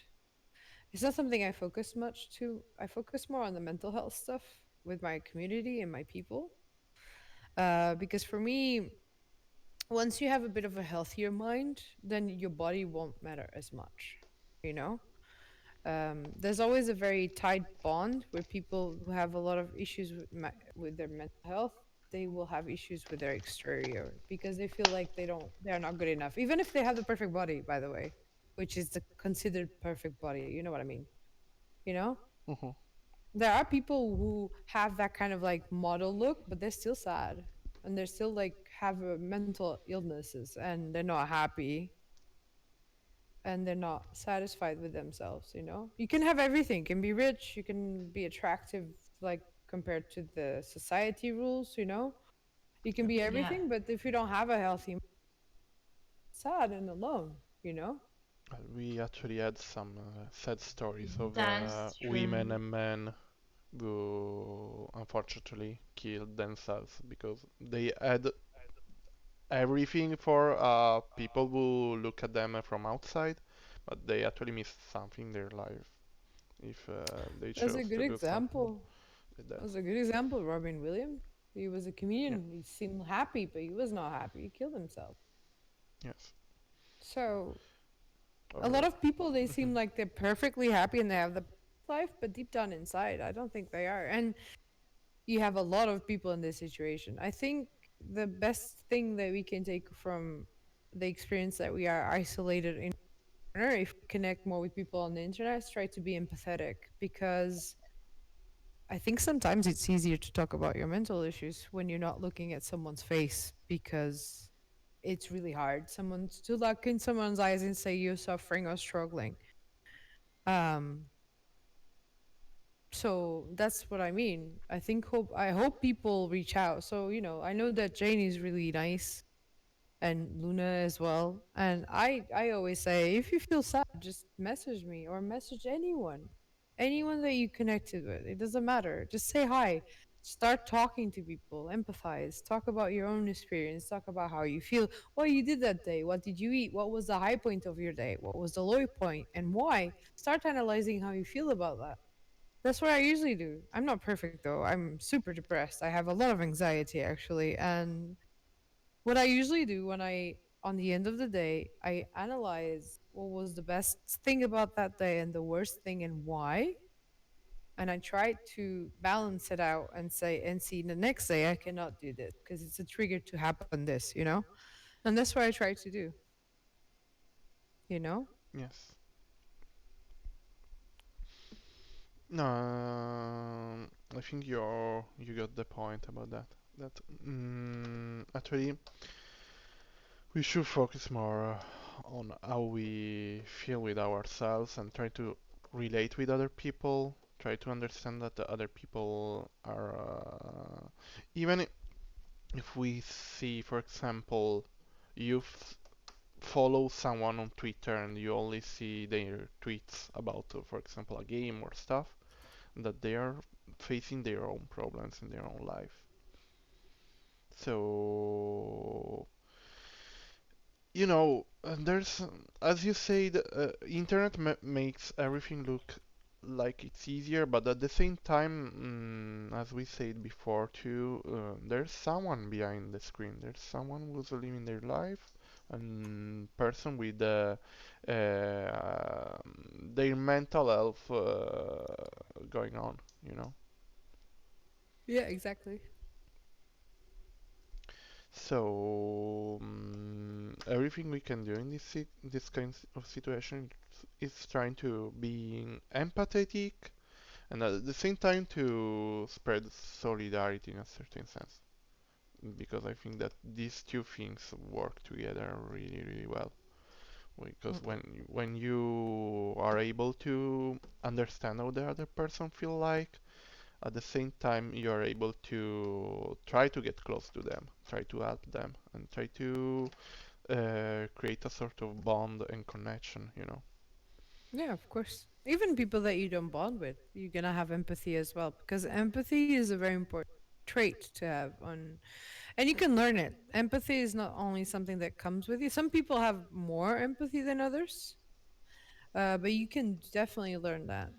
It's not something I focus much to. I focus more on the mental health stuff with my community and my people. Because for me, once you have a bit of a healthier mind, then your body won't matter as much. You know, there's always a very tight bond where people who have a lot of issues with their mental health, they will have issues with their exterior because they feel like they're not good enough, even if they have the perfect body, by the way, which is the considered perfect body. You know what I mean? You know, Hmm. there are people who have that kind of like model look, but they're still sad and they're still like have mental illnesses and they're not happy and they're not satisfied with themselves. You can have everything, you can be rich, you can be attractive, like compared to the society rules. You can be Yes. Yeah, everything, but if you don't have a healthy, sad and alone. We actually had some sad stories of that's women true. and men who unfortunately killed themselves because they had everything for people who look at them from outside, but they actually missed something in their life if they That's a chose good to do something example. like that. That's a good example. Robin Williams, he was a Yeah. comedian, he seemed happy but he was not happy, he killed himself. Yes. So a lot Or. of people, they seem Mhm. like they're perfectly happy and they have the life, but deep down inside I don't think they are. And you have a lot of people in this situation. I think the best thing that we can take from the experience that we are isolated in a corner, if we connect more with people on the internet, is try to be empathetic, because I think sometimes it's easier to talk about your mental issues when you're not looking at someone's face, because it's really hard. Someone's to look in someone's eyes and say you're suffering or struggling. Um, so that's what I mean. I hope people reach out. So, I know that Jane is really nice and Luna as well. And I always say, if you feel sad, just message me or message anyone. Anyone that you connected with. It doesn't matter. Just say hi. Start talking to people, empathize, talk about your own experience, talk about how you feel, what you did that day, what did you eat, what was the high point of your day, what was the low point, and why. Start analyzing how you feel about that. That's what I usually do. I'm not perfect though. I'm super depressed. I have a lot of anxiety actually, and What I usually do when on the end of the day, I analyze what was the best thing about that day and the worst thing and why. And I try to balance it out and say, and see the next day I cannot do this because it's a trigger to happen this, you know? And that's what I try to do, you know? Yes. No, I think you got the point about that. That actually we should focus more on how we feel with ourselves and try to relate with other people. Try to understand that the other people are even if we see, for example, you follow someone on Twitter and you only see their tweets about, for example, a game or stuff, that they are facing their own problems in their own life. So, there's, as you said, internet makes everything look like it's easier, but at the same time, as we said before too, there's someone behind the screen. There's someone who's living their life, and person with their mental health going on, you know. Yeah, exactly. So everything we can do in this kind of situation is trying to be empathetic and at the same time to spread solidarity in a certain sense. Because I think that these two things work together really, really well. Because Mm. when you are able to understand how the other person feel like, at the same time you are able to try to get close to them, try to help them, and try to create a sort of bond and connection, you know. Yeah, of course. Even people that you don't bond with, you're gonna have empathy as well because empathy is a very important trait to have on, and you can learn it. Empathy is not only something that comes with you. Some people have more empathy than others, but you can definitely learn that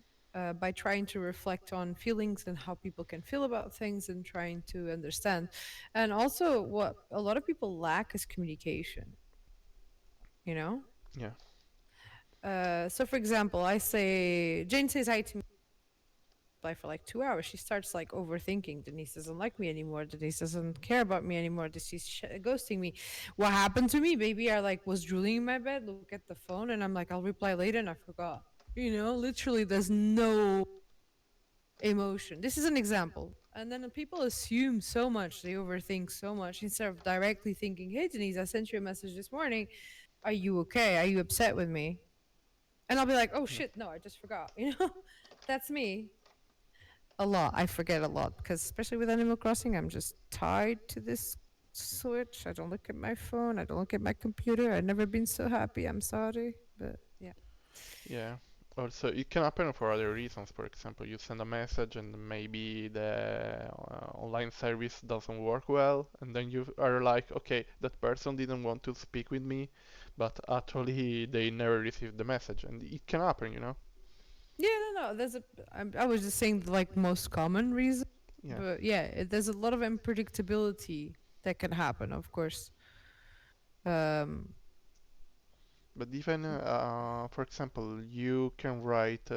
by trying to reflect on feelings and how people can feel about things and trying to understand. And also, what a lot of people lack is communication. You know. Yeah, So, for example, I say Jane says hi to me for like 2 hours. She starts like overthinking. Denise doesn't like me anymore. Denise doesn't care about me anymore. She's ghosting me. What happened to me? Baby, I like was drooling in my bed. Look at the phone, and I'm like, I'll reply later, and I forgot. You know, literally, there's no emotion. This is an example. And then people assume so much. They overthink so much instead of directly thinking, "Hey, Denise, I sent you a message this morning. Are you okay? Are you upset with me?" And I'll be like, "Oh yeah, shit, no, I just forgot." You know, that's me. A lot. I forget a lot because, especially with Animal Crossing, I'm just tied to this switch. I don't look at my phone. I don't look at my computer. I've never been so happy. I'm sorry, but yeah. yeah. Also, it can happen for other reasons. For example, you send a message and maybe the online service doesn't work well, and then you are like, okay, that person didn't want to speak with me, but actually they never received the message, and it can happen, you know? Yeah, no, no. I was just saying the like most common reason, Yeah. but yeah, there's a lot of unpredictability that can happen. Of course. Um. But even, for example, you can write.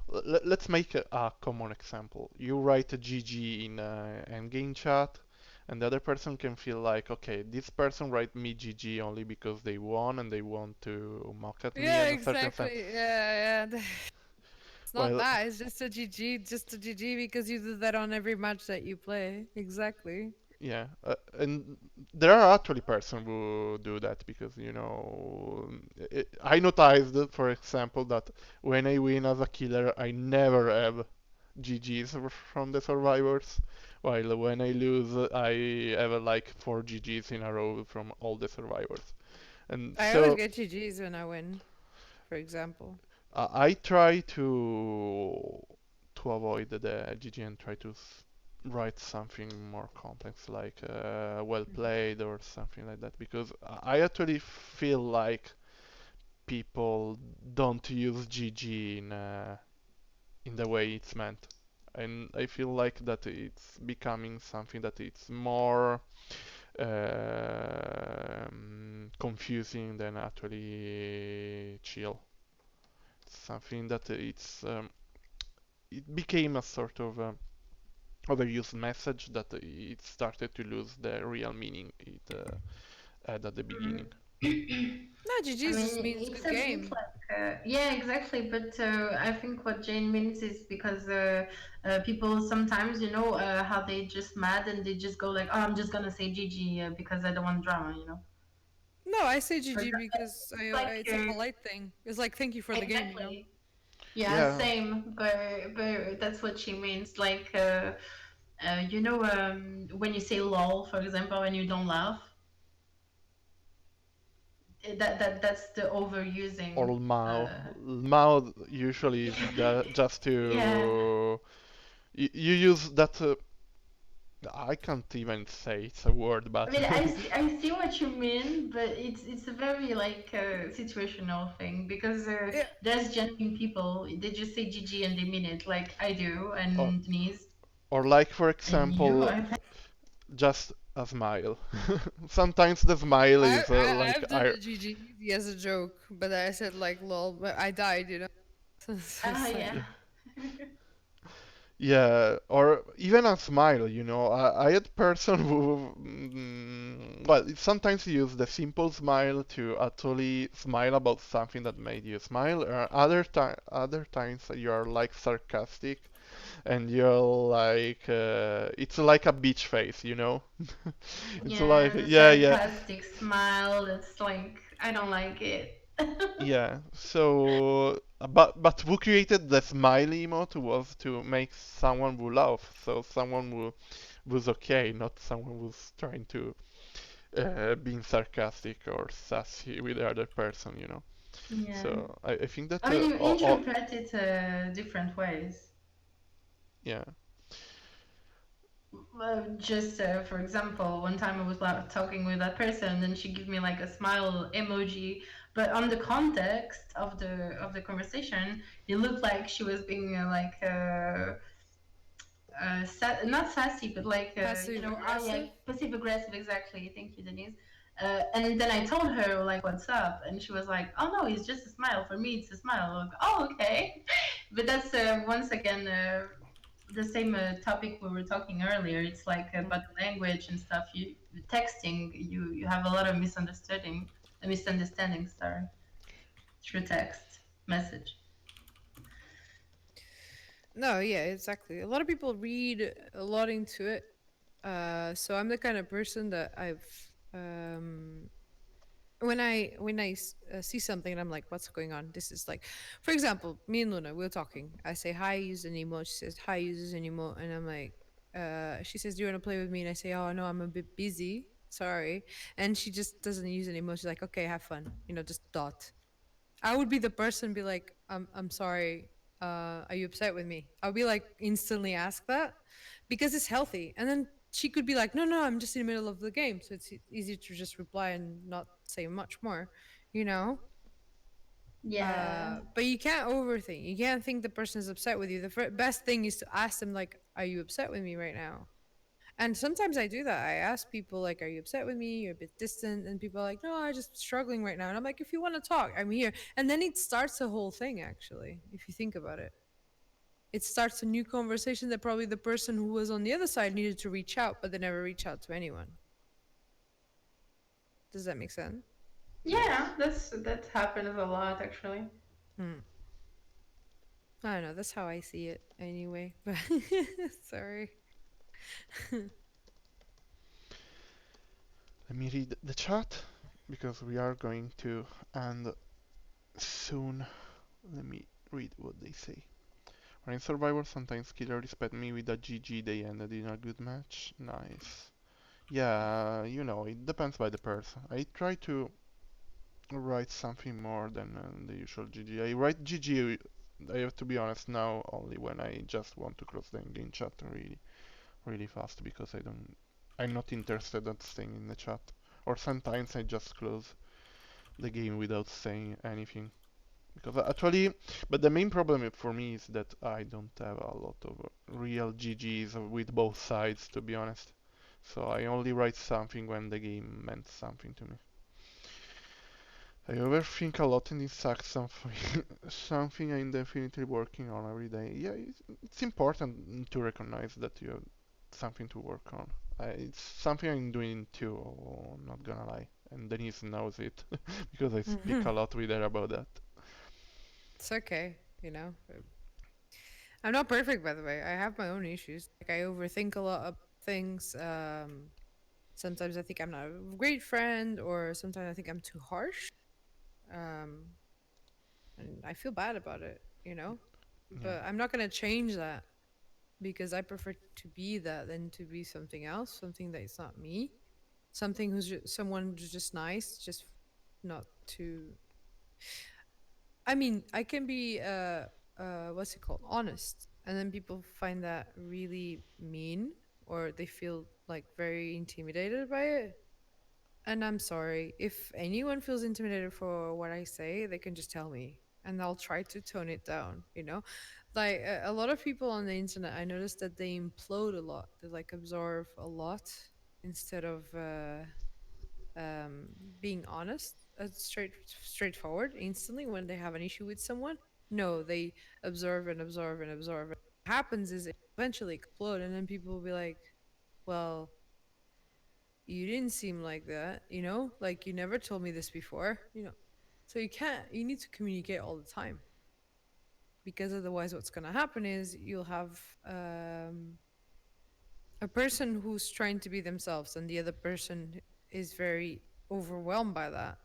Let's make a common example. You write a GG in Endgame chat, and the other person can feel like, okay, this person write me GG only because they won and they want to mock at me Yeah, in a certain sense. exactly. Yeah, yeah. It's not Well, that. It's just a GG, just a GG because you do that on every match that you play. Exactly. yeah, and there are actually persons who do that because I noticed, for example, that when I win as a killer, I never have GGs from the survivors, while when I lose, I have like 4 GGs in a row from all the survivors. And I always so get GGs when I win, for example. I try to avoid the GG and try to write something more complex, like well Mhm. played or something like that, because I actually feel like people don't use GG in the way it's meant. And I feel like that it's becoming something that it's more confusing than actually chill. Something that it became a sort of overused message that it started to lose the real meaning it had at the beginning. Mm. No, I GG mean, just means it's good a bit game. like, yeah, exactly. But I think what Jane means is because people sometimes, how they just mad and they just go like, oh, I'm just gonna say GG because I don't want drama. No, I say For GG example, because it's like it's a polite thing. It's like thank you for the game, you know. exactly, yeah, Yeah, same. But that's what she means. Like, when you say lol, for example, and you don't laugh, that's the overusing. or Mao. Uh, Mao usually is just yeah. to you use that. I can't even say it's a word, I but mean, I see what you mean, but it's a very like situational thing because Yeah, there's genuine people. They just say GG and they mean it, like I do, or, and Denise or like for and you. example, just a smile. Sometimes the smile is like I've done a GG easy as a joke, but I said like lol, but I died, you know. So it's like yeah. Yeah. Yeah, or even a smile, you know. I had person who, well, sometimes you use the simple smile to actually smile about something that made you smile. Other times you are like sarcastic and you're like, it's like a beach face, you know. It's like, Yeah, the yeah, yeah. sarcastic smile. It's like I don't like it. Yeah, so but who created the smiley emote was to make someone who laugh, so someone who was okay, not someone who's trying to being sarcastic or sassy with the other person, you know. Yeah. So I think that I mean, you interpret it different ways. yeah, Just for example, one time I was like talking with that person, and then she gave me like a smile emoji, but on the context of the conversation, it looked like she was being not sassy, but like passive oh yeah, aggressive. passive aggressive. Exactly. Thank you, Denise. And then I told her like, "What's up?" And she was like, "Oh no, it's just a smile. For me, it's a smile." Like, oh okay, but that's once again the same topic we were talking earlier. It's like about language and stuff. You texting, you have a lot of misunderstandings. Sorry, through text message. No, yeah, exactly. A lot of people read a lot into it. So I'm the kind of person that when I see something and I'm like, what's going on? This is like, for example, me and Luna, we're talking. I say hi, use an emote. She says hi, uses an emote, and I'm like, she says, do you want to play with me? And I say, oh no, I'm a bit busy. Sorry. And she just doesn't use an emote. She's like, okay, have fun. Just dot. I would be the person be like, I'm sorry. Are you upset with me? I'll be like instantly ask that because it's healthy. And then she could be like, no, no, I'm just in the middle of the game. So it's easy to just reply and not say much more, you know? Yeah. But you can't overthink. You can't think the person is upset with you. The best thing is to ask them, like, are you upset with me right now? And sometimes I do that. I ask people like, "Are you upset with me? You're a bit distant," and people are like, "No, I'm just struggling right now." And I'm like, "If you want to talk, I'm here." And then it starts a whole thing. Actually, if you think about it, it starts a new conversation that probably the person who was on the other side needed to reach out, but they never reach out to anyone. Does that make sense? Yeah, that happens a lot actually. Hmm. I don't know. That's how I see it, anyway. But sorry. let me read the chat because we are going to end soon. Let me read what they say. Rain Survivor sometimes killer respect me with a GG they ended in a good match. Nice. Yeah, you know, it depends by the person. I try to write something more than the usual GG. I write GG, I have to be honest now, only when I just want to close the game chat really, really fast because I'm not interested in staying in the chat. Or sometimes I just close the game without saying anything. Because actually, but the main problem for me is that I don't have a lot of real GGs with both sides, to be honest. So I only write something when the game meant something to me. I overthink a lot and it sucks something, something I'm definitely working on every day. Yeah, it's important to recognize that you have something to work on. It's something I'm doing too, not gonna lie. And Denise knows it because I speak a lot with her about that. It's okay, you know. I'm not perfect, by the way. I have my own issues. Like I overthink a lot of things. Sometimes I think I'm not a great friend, or sometimes I think I'm too harsh. Um, and I feel bad about it, you know. Yeah. But I'm not gonna change that because I prefer to be that than to be something else, something that is not me, something someone who's just nice, just not too. I mean, I can be what's it called, honest, and then people find that really mean, or they feel like very intimidated by it. And I'm sorry if anyone feels intimidated for what I say, they can just tell me, and I'll try to tone it down. You know, like a lot of people on the internet, I noticed that they implode a lot. They like absorb a lot instead of um, being honest, straightforward instantly when they have an issue with someone. No, they observe and observe and observe. What happens is it eventually explode, and then people will be like, "Well, you didn't seem like that, you know, like you never told me this before, you know." So you can't. You need to communicate all the time because otherwise, what's gonna happen is you'll have a person who's trying to be themselves, and the other person is very overwhelmed by that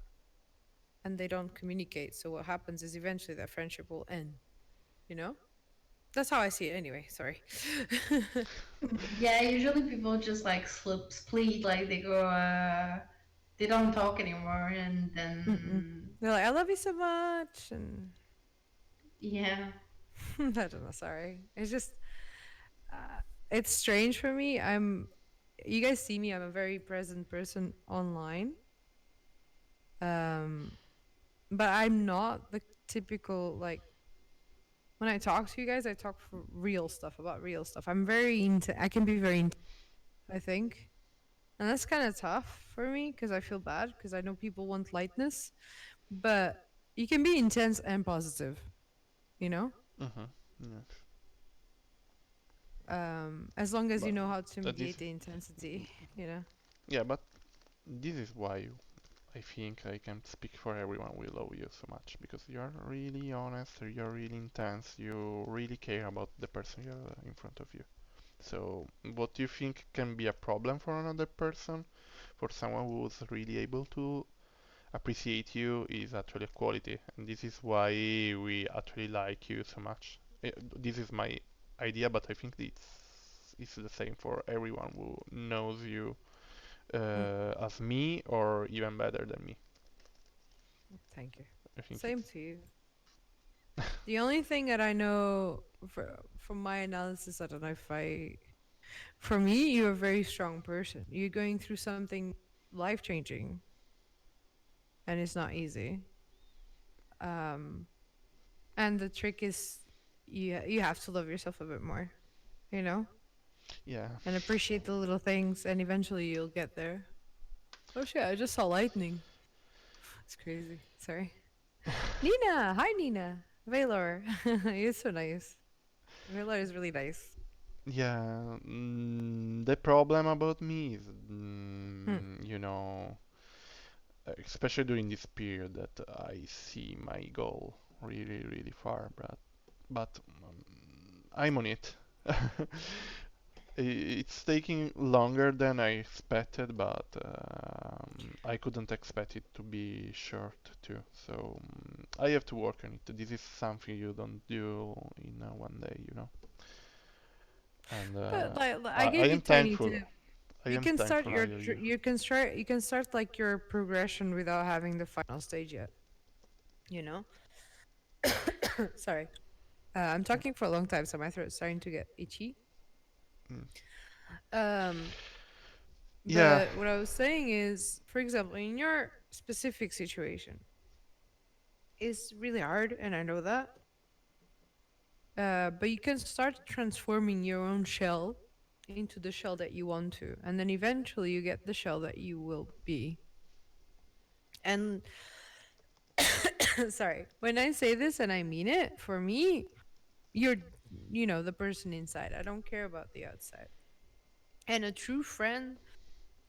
and they don't communicate. So what happens is eventually that friendship will end, you know? That's how I see it anyway. Sorry. Yeah, usually people just like split, like they go, they don't talk anymore, and Mm-mm. then They're like, I love you so much. And yeah. I don't know. Sorry. It's just, it's strange for me. You guys see me, I'm a very present person online. Um, but I'm not the typical, like, when I talk to you guys, I talk for real stuff about real stuff. I can be very intense, I think. And that's kind of tough for me because I feel bad because I know people want lightness, but you can be intense and positive, you know? Mhm. Yes. As long as you But know how to that is, mediate the intensity, you know? yeah, but this is why I think I can speak for everyone. We love you so much because you're really honest, you're really intense, you really care about the person you have in front of you. So, what do you think can be a problem for another person? For someone who's really able to appreciate you is actually a quality, and this is why we actually like you so much. This is my idea, but I think it's the same for everyone who knows you Mm, as me or even better than me. thank you. I think Same it's to you. The only thing that I know from my analysis, I don't know if I. For me, you're a very strong person. You're going through something life changing, and it's not easy. Um, and the trick is you have to love yourself a bit more, you know, yeah. and appreciate the little things, and eventually you'll get there. Oh shit! I just saw lightning. It's crazy. Sorry, Nina. Hi, Nina. Valor. You're so nice. Valor is really nice. Yeah, the problem about me is, Hmm. especially during this period that I see my goal really, really far, but I'm on it. It's taking longer than I expected, but I couldn't expect it to be short too. So I have to work on it. This is something you don't do in one day. And But I I gave you am tiny thankful. tip. I am thankful I have you. You can start like your progression without having the final stage yet. You know. Sorry. I'm Yeah. talking for a long time, so my throat's starting to get itchy. Mm. Um, Yeah. but what I was saying is, for example, in your specific situation, it's really hard, and I know that. But you can start transforming your own shell into the shell that you want to, and then eventually you get the shell that you will be. And sorry, when I say this and I mean it, for me, you're, the person inside. I don't care about the outside. And a true friend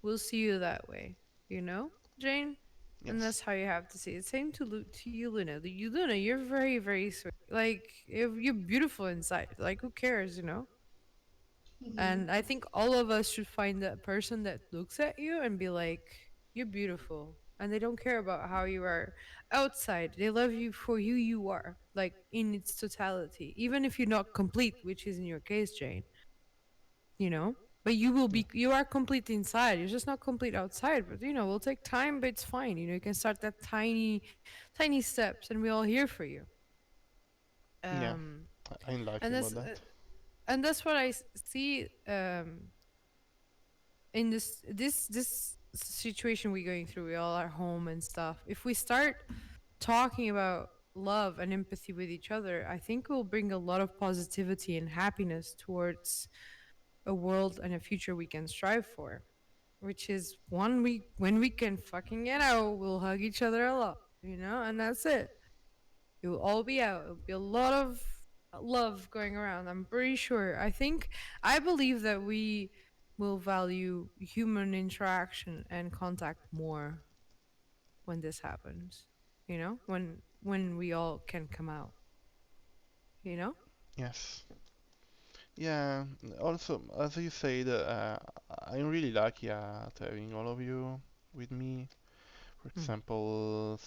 will see you that way, you know, Jane? And Yes. that's how you have to see it. Same to to you, Luna. You, Luna, you're very, very sweet. Like, you're beautiful inside. Like, who cares, you know? Mhm. And I think all of us should find that person that looks at you and be like, you're beautiful. And they don't care about how you are outside. They love you for who you are, like in its totality. Even if you're not complete, which is in your case, Jane, you know? But you will Yeah. be, you are complete inside. You're just not complete outside. But, will take time, but it's fine. You can start that tiny, tiny steps, and we're all here for you. Yeah. Um, I'm lucky and about that's, that. and that's what I see. In this situation we're going through, we all are home and stuff. If we start talking about love and empathy with each other, I think it will bring a lot of positivity and happiness towards a world and a future we can strive for, which is one we when we can fucking get out, we'll hug each other a lot, and that's it. It will all be out. It'll be a lot of love going around. I'm pretty sure. I believe that we will value human interaction and contact more when this happens. When we all can come out. You know. Yes. Yeah. Also, as you said, I'm really lucky at having all of you with me. For Mm. example,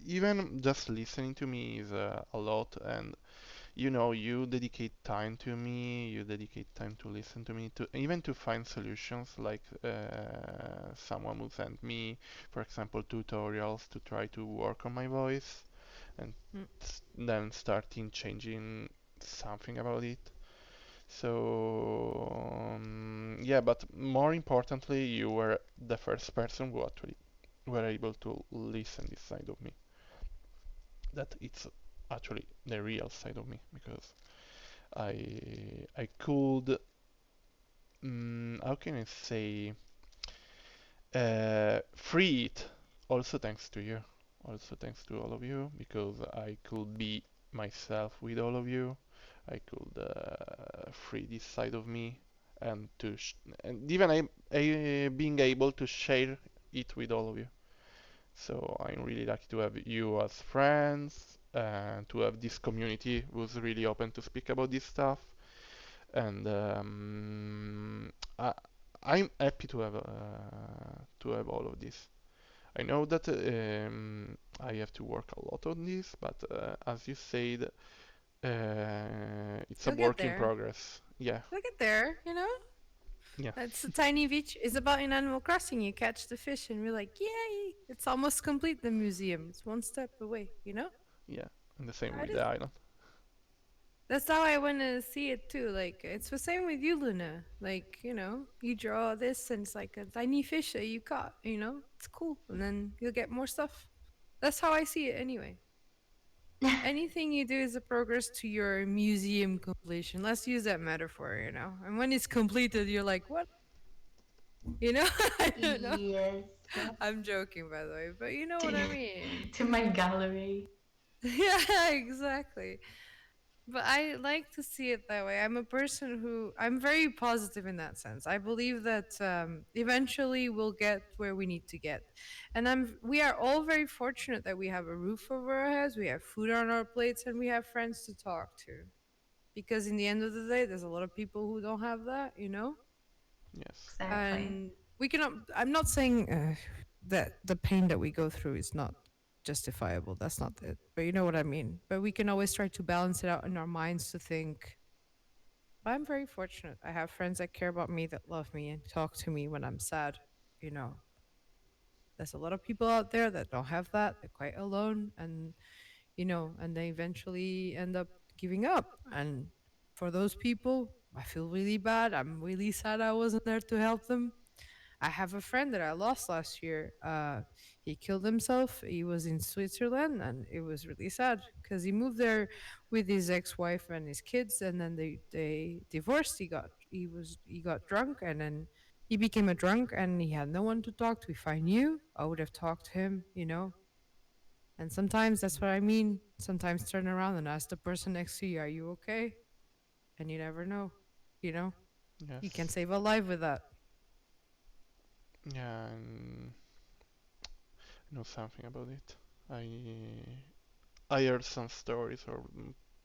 even just listening to me is a lot, and you dedicate time to me, you dedicate time to listen to me, to even to find solutions, like someone will send me, for example, tutorials to try to work on my voice, and Mm. then starting changing something about it. So yeah, but more importantly, you were the first person who actually were able to listen this side of me. That it's actually the real side of me, because I could, how can I say, free it. Also thanks to you. Also thanks to all of you, because I could be myself with all of you. I could free this side of me, and and even being able to share it with all of you. So I'm really lucky to have you as friends, and to have this community who's really open to speak about this stuff. And I'm happy to have all of this. I know that I have to work a lot on this, but as you said, it's a You'll get work in there. progress. Yeah, You'll get there. yeah, It's a tiny beach. It's about in Animal Crossing. You catch the fish, and we're like, yay! It's almost complete. The museum. It's one step away. yeah. And the same How it with the is. island. That's how I want to see it too. Like it's the same with you, Luna. Like you draw this, and it's like a tiny fish that you caught. It's cool, and then you'll get more stuff. That's how I see it, anyway. Anything you do is a progress to your museum completion. Let's use that metaphor, And when it's completed, you're like, what? I don't know. Yes. I'm joking, by the way, but you know what To, I mean. to my gallery. Yeah, exactly. But I like to see it that way. I'm very positive in that sense. I believe that eventually we'll get where we need to get, and we are all very fortunate that we have a roof over our heads, we have food on our plates, and we have friends to talk to. Because in the end of the day, there's a lot of people who don't have that. Yes, Exactly. And we cannot. I'm not saying that the pain that we go through is not justifiable. That's not it. But you know what I mean. But we can always try to balance it out in our minds to think, I'm very fortunate. I have friends that care about me, that love me, and talk to me when I'm sad. You know, there's a lot of people out there that don't have that. They're quite alone, and they eventually end up giving up. And for those people, I feel really bad. I'm really sad I wasn't there to help them. I have a friend that I lost last year. He killed himself. He was in Switzerland, and it was really sad because he moved there with his ex-wife and his kids, and then they divorced. He got drunk, and then he became a drunk, and he had no one to talk to. If I knew, I would have talked to him, you know. And sometimes that's what I mean. Sometimes turn around and ask the person next to you, "Are you okay?" And you never know, you know. You can Yes. save a life with that. Yeah, and I know something about it. I heard some stories of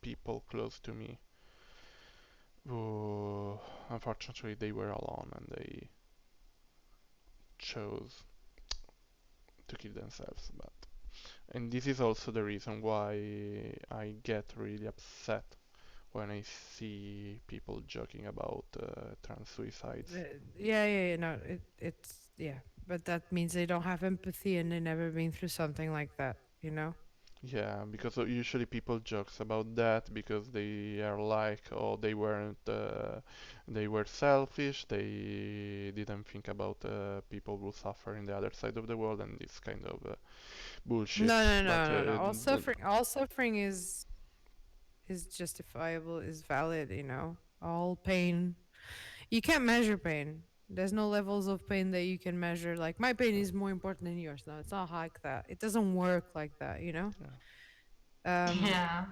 people close to me who, unfortunately, they were alone and they chose to kill themselves. But and this is also the reason why I get really upset when I see people joking about trans suicides. Yeah. No, it's yeah, but that means they don't have empathy and they never been through something like that. You know. Yeah, because usually people jokes about that because they are like, oh, they weren't, they were selfish, they didn't think about people who suffer in the other side of the world, and this kind of bullshit. But No. All suffering is justifiable, is valid. You know, all pain. You can't measure pain. There's no levels of pain that you can measure. Like my pain is more important than yours. No, it's not like that. It doesn't work like that. You know. yeah, Um, Yeah.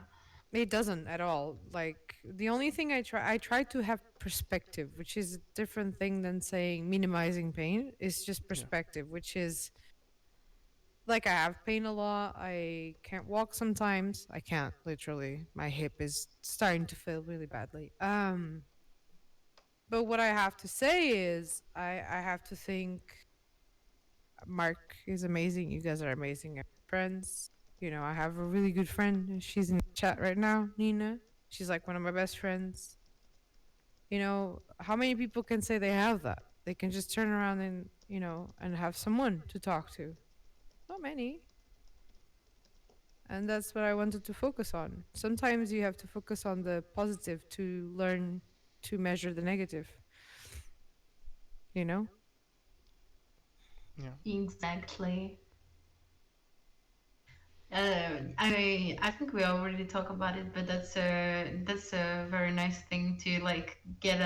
It doesn't at all. Like the only thing I try to have perspective, which is a different thing than saying minimizing pain. It's just yeah, perspective, which is like I have pain a lot. I can't walk sometimes. I can't literally. My hip is starting to feel really badly. But what I have to say is I have to think Mark is amazing. You guys are amazing friends. You know, I have a really good friend. She's in the chat right now, Nina. She's like one of my best friends. You know, how many people can say they have that? They can just turn around and, you know, and have someone to talk to. Not many. And that's what I wanted to focus on. Sometimes you have to focus on the positive to learn to measure the negative, you know? yeah, Exactly. I think we already talked about it, but that's a very nice thing to like get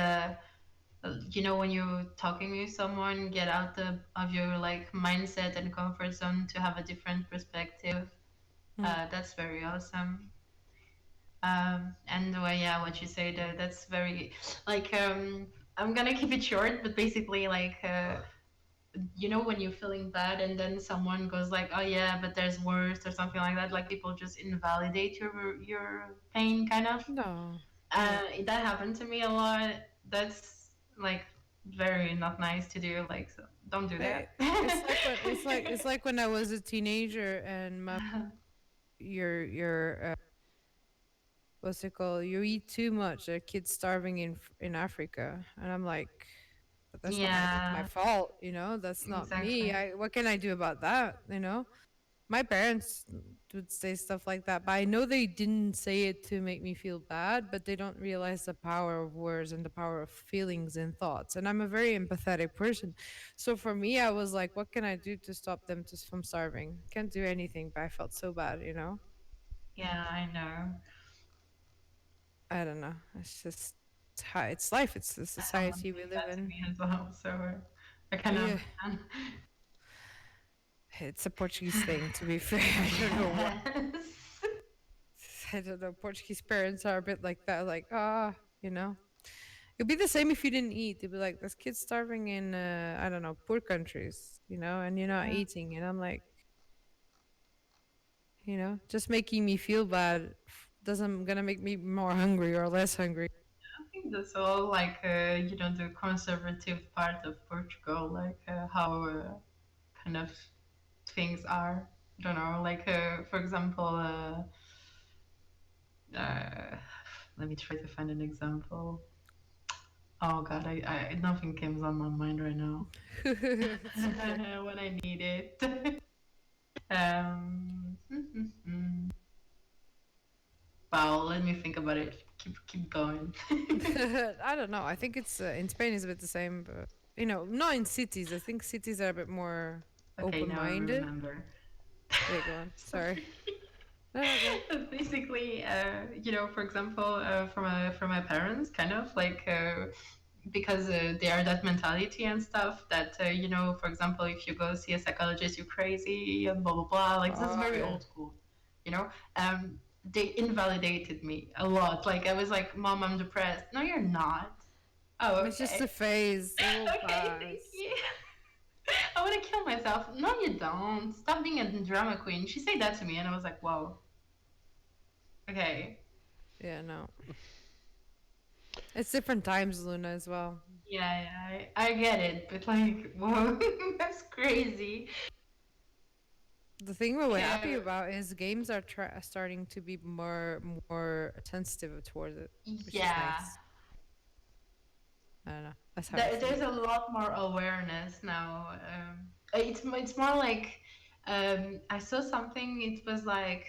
you know, when you're talking with someone, get out of your like mindset and comfort zone to have a different perspective. Mm. That's very awesome. And yeah, what you said, that's very like I'm gonna keep it short, but basically like you know, when you're feeling bad and then someone goes like, oh yeah, but there's worse or something like that, like people just invalidate your pain kind of. No. Yeah. That happened to me a lot. That's like very not nice to do, like, so don't do Eh, that. it's like when I was a teenager and my your what's it called? You eat too much. There are kids starving in Africa, and I'm like, but that's not my Yeah, fault. You know, that's not me. exactly. I what can I do about that? You know, my parents would say stuff like that, but I know they didn't say it to make me feel bad, but they don't realize the power of words and the power of feelings and thoughts. And I'm a very empathetic person, so for me, I was like, what can I do to stop them from starving? Can't do anything, but I felt so bad. You know, Yeah, I know. I don't know. It's just it's life. It's the Someone society we did live that to in. me as well, so I kind of Yeah, understand. it's a Portuguese thing. To be fair, I don't know why. Yes. I don't know. Portuguese parents are a bit like that. Like you know. It'd be the same if you didn't eat. It'd be like this kid's starving in I don't know, poor countries, you know, and you're not Yeah. eating. And I'm like, you know, just making me feel bad doesn't gonna make me more hungry or less hungry. I think that's all like you know, the conservative part of Portugal, like how kind of things are. I don't know, like for example, uh, let me try to find an example. Oh God, I nothing comes on my mind right now It's okay. when I need it. um, wow, let me think about it. Keep going. I don't know. I think it's in Spain is a bit the same, but Not in cities. I think cities are a bit more Okay, open now I minded. remember. Yeah, go on. Sorry. Sorry. No, no, go on. Basically, for example, from my parents, kind of like because they are that mentality and stuff that for example, if you go see a psychologist, you're crazy and blah blah blah. Like this is Oh very yeah. old school, you know. They invalidated me a lot. Like I was like, "Mom, I'm depressed." No, you're not. Oh, It's just a okay. phase. It will Okay, thank pass. you. I want to kill myself. No, you don't. Stop being a drama queen. She said that to me, and I was like, "Whoa, okay." Yeah, no. It's different times, Luna, as well. Yeah, yeah, I get it, but like, whoa, that's crazy. The thing we're Like, happy about is games are starting to be more sensitive towards it, which is yeah, nice. I don't know. That's how I there's feel. a lot more awareness now. It's more like I saw something. It was like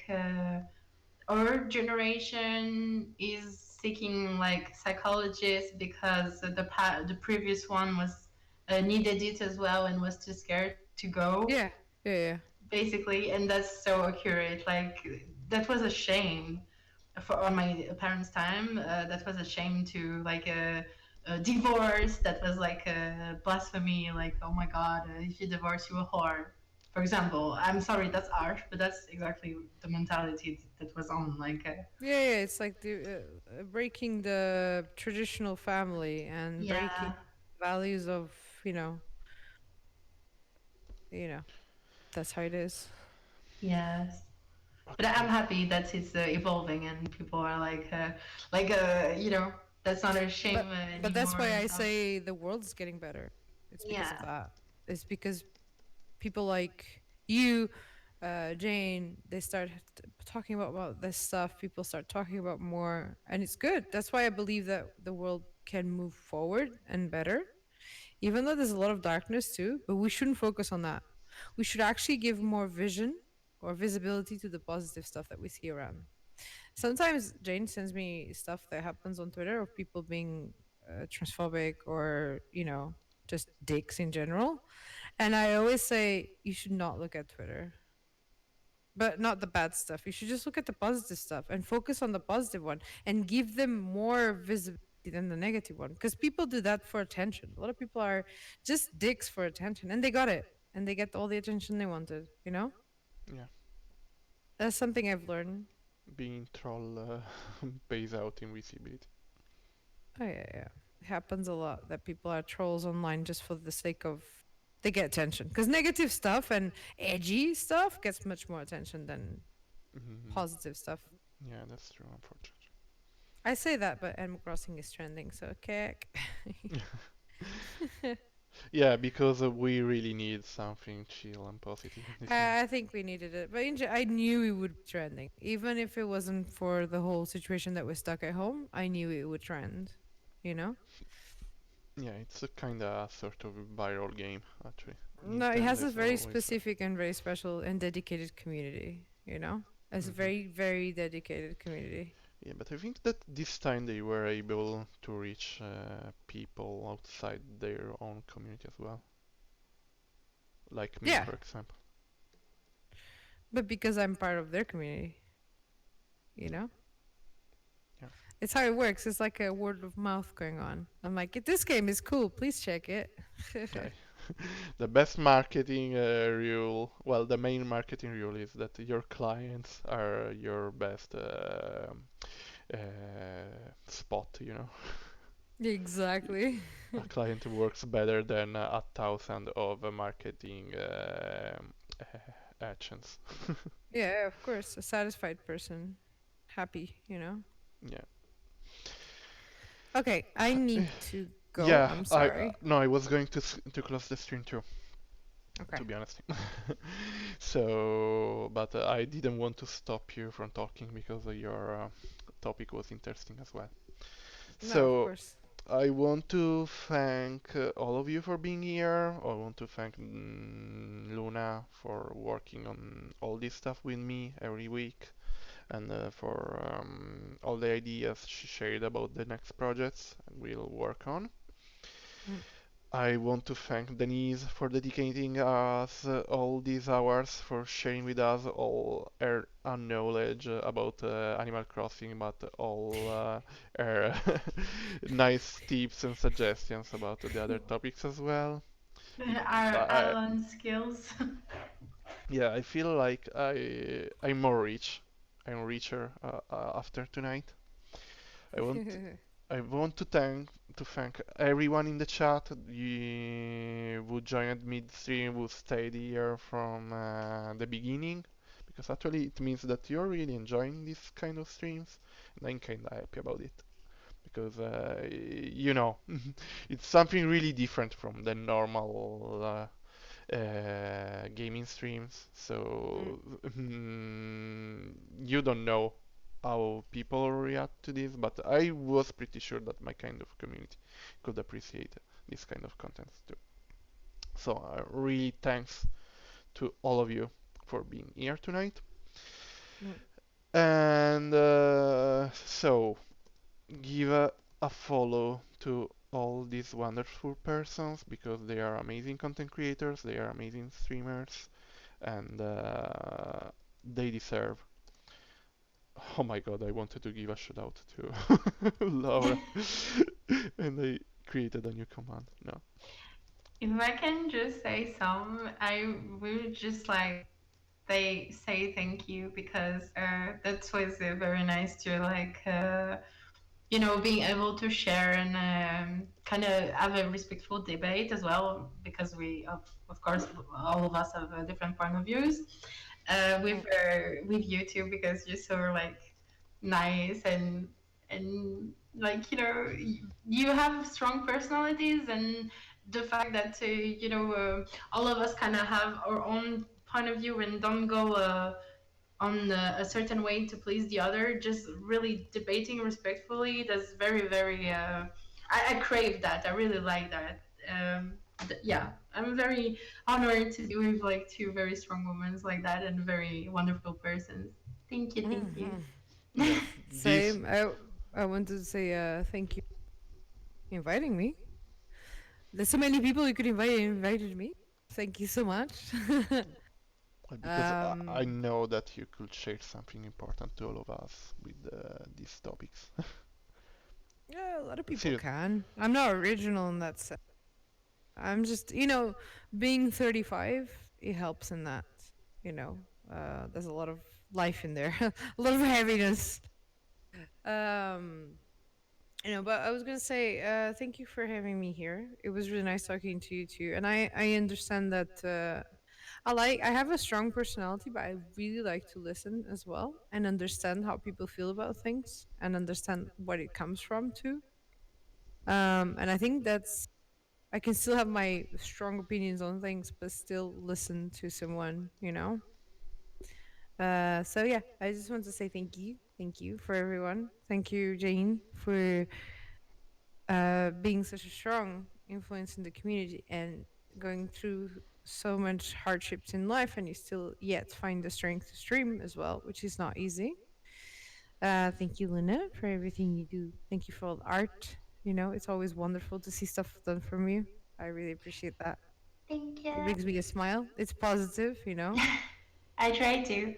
our generation is seeking like psychologists because the previous one was needed it as well and was too scared to go, Yeah, yeah, yeah. basically. And that's so accurate. Like that was a shame for on my parents' time. That was a shame to like a divorce. That was like a blasphemy. Like, oh my god, if you divorce, you a whore. For example, I'm sorry, that's harsh, but that's exactly the mentality that was on. Like, Yeah, yeah, it's like breaking the traditional family and breaking yeah, values of, you know, you know, that's how it is. yes. But I'm Okay. happy that it's evolving and people are like, that's not a shame But that's anymore why and I stuff. say the world's getting better. It's because of Yeah, that. It's because people like you, Jane, they start talking about this stuff. People start talking about more, and it's good. That's why I believe that the world can move forward and better, even though there's a lot of darkness too. But we shouldn't focus on that. We should actually give more vision or visibility to the positive stuff that we see around. Sometimes Jane sends me stuff that happens on Twitter of people being transphobic or, just dicks in general. And I always say, you should not look at Twitter, but not the bad stuff. You should just look at the positive stuff and focus on the positive one and give them more visibility than the negative one. Because people do that for attention. A lot of people are just dicks for attention and they got it and they get all the attention they wanted, you know? Yeah. That's something I've learned. Being troll pays out in visibility. Oh yeah, yeah. It happens a lot that people are trolls online just for the sake of they get attention. Because negative stuff and edgy stuff gets much more attention than Hmm. positive stuff. Yeah, that's true, unfortunately. I say that, but Animal Crossing is trending, so okay. Yeah, because we really need something chill and positive in this game. I think we needed it, but I knew it would be trending, even if it wasn't for the whole situation that we're stuck at home. I knew it would trend. You know. Yeah, it's a kind of sort of viral game, actually. No, it Nintendo has a is very always. specific and very special and dedicated community. It's a Mhm. very, very dedicated community. Yeah, but I think that this time they were able to reach people outside their own community as well. Like me, Yeah, for example. but because I'm part of their community, you know, Yeah. it's how it works. It's like a word of mouth going on. I'm like, this game is cool. Please check it. Okay. The best marketing rule, well, the main marketing rule is that your clients are your best spot. Exactly. A client works better than 1,000 of marketing actions. Yeah, of course. A satisfied person, happy. Yeah. Okay, I need to go. Yeah, I'm I sorry. no, I was going to close the stream too, Okay. to be honest. So, but I didn't want to stop you from talking because your topic was interesting as well. No, of So, course. I want to thank all of you for being here. I want to thank Luna for working on all this stuff with me every week and for all the ideas she shared about the next projects we'll work on. Mm. I want to thank Denise for dedicating us all these hours, for sharing with us all her knowledge about Animal Crossing, but all her nice tips and suggestions about the other topics as well. Because Our Alan skills. yeah, I feel like I'm more rich. I'm richer after tonight. I want I want to thank everyone in the chat who joined midstream, who stayed here from the beginning, because actually it means that you're really enjoying this kind of streams, and I'm kind of happy about it because it's something really different from the normal gaming streams. Mm. So you don't know how people react to this, but I was pretty sure that my kind of community could appreciate this kind of content too. So really thanks to all of you for being here tonight. Mm. And so give a follow to all these wonderful persons because they are amazing content creators, they are amazing streamers, and they deserve. Oh my god, I wanted to give a shout out to Laura, and I created a new command. No. If I can just say some, I will just like they say thank you because that's always very nice to like being able to share and kind of have a respectful debate as well because of course all of us have different point of views Mm. with you too because you're so like nice and like you have strong personalities and the fact that all of us kind of have our own point of view and don't go on a certain way to please the other, just really debating respectfully. That's very, very. I crave that. I really like that. Yeah, I'm very honored to be with like two very strong women like that and very wonderful persons. Thank you, thank you. Mhm. Yeah, this Same. I wanted to say thank you for inviting me. There's so many people you could invite invited me. Thank you so much. because I um, know that you could share something important to all of us with these topics. yeah, a lot of people Seriously. can. I'm not original in that sense. I'm just, being 35, it helps in that. You know, there's a lot of life in there, a lot of heaviness. Um, but I was gonna say, thank you for having me here. It was really nice talking to you too, and I understand that I have a strong personality, but I really like to listen as well and understand how people feel about things and understand what it comes from too. And I think that's I can still have my strong opinions on things, but still listen to someone, you know. So yeah, I just want to say thank you for everyone. Thank you, Jane, for being such a strong influence in the community and going through so much hardships in life, and you still yet find the strength to stream as well, which is not easy. Thank you, Luna, for everything you do. Thank you for all the art. It's always wonderful to see stuff done from you. I really appreciate that. Thank It you. brings me a smile. It's positive. I try to.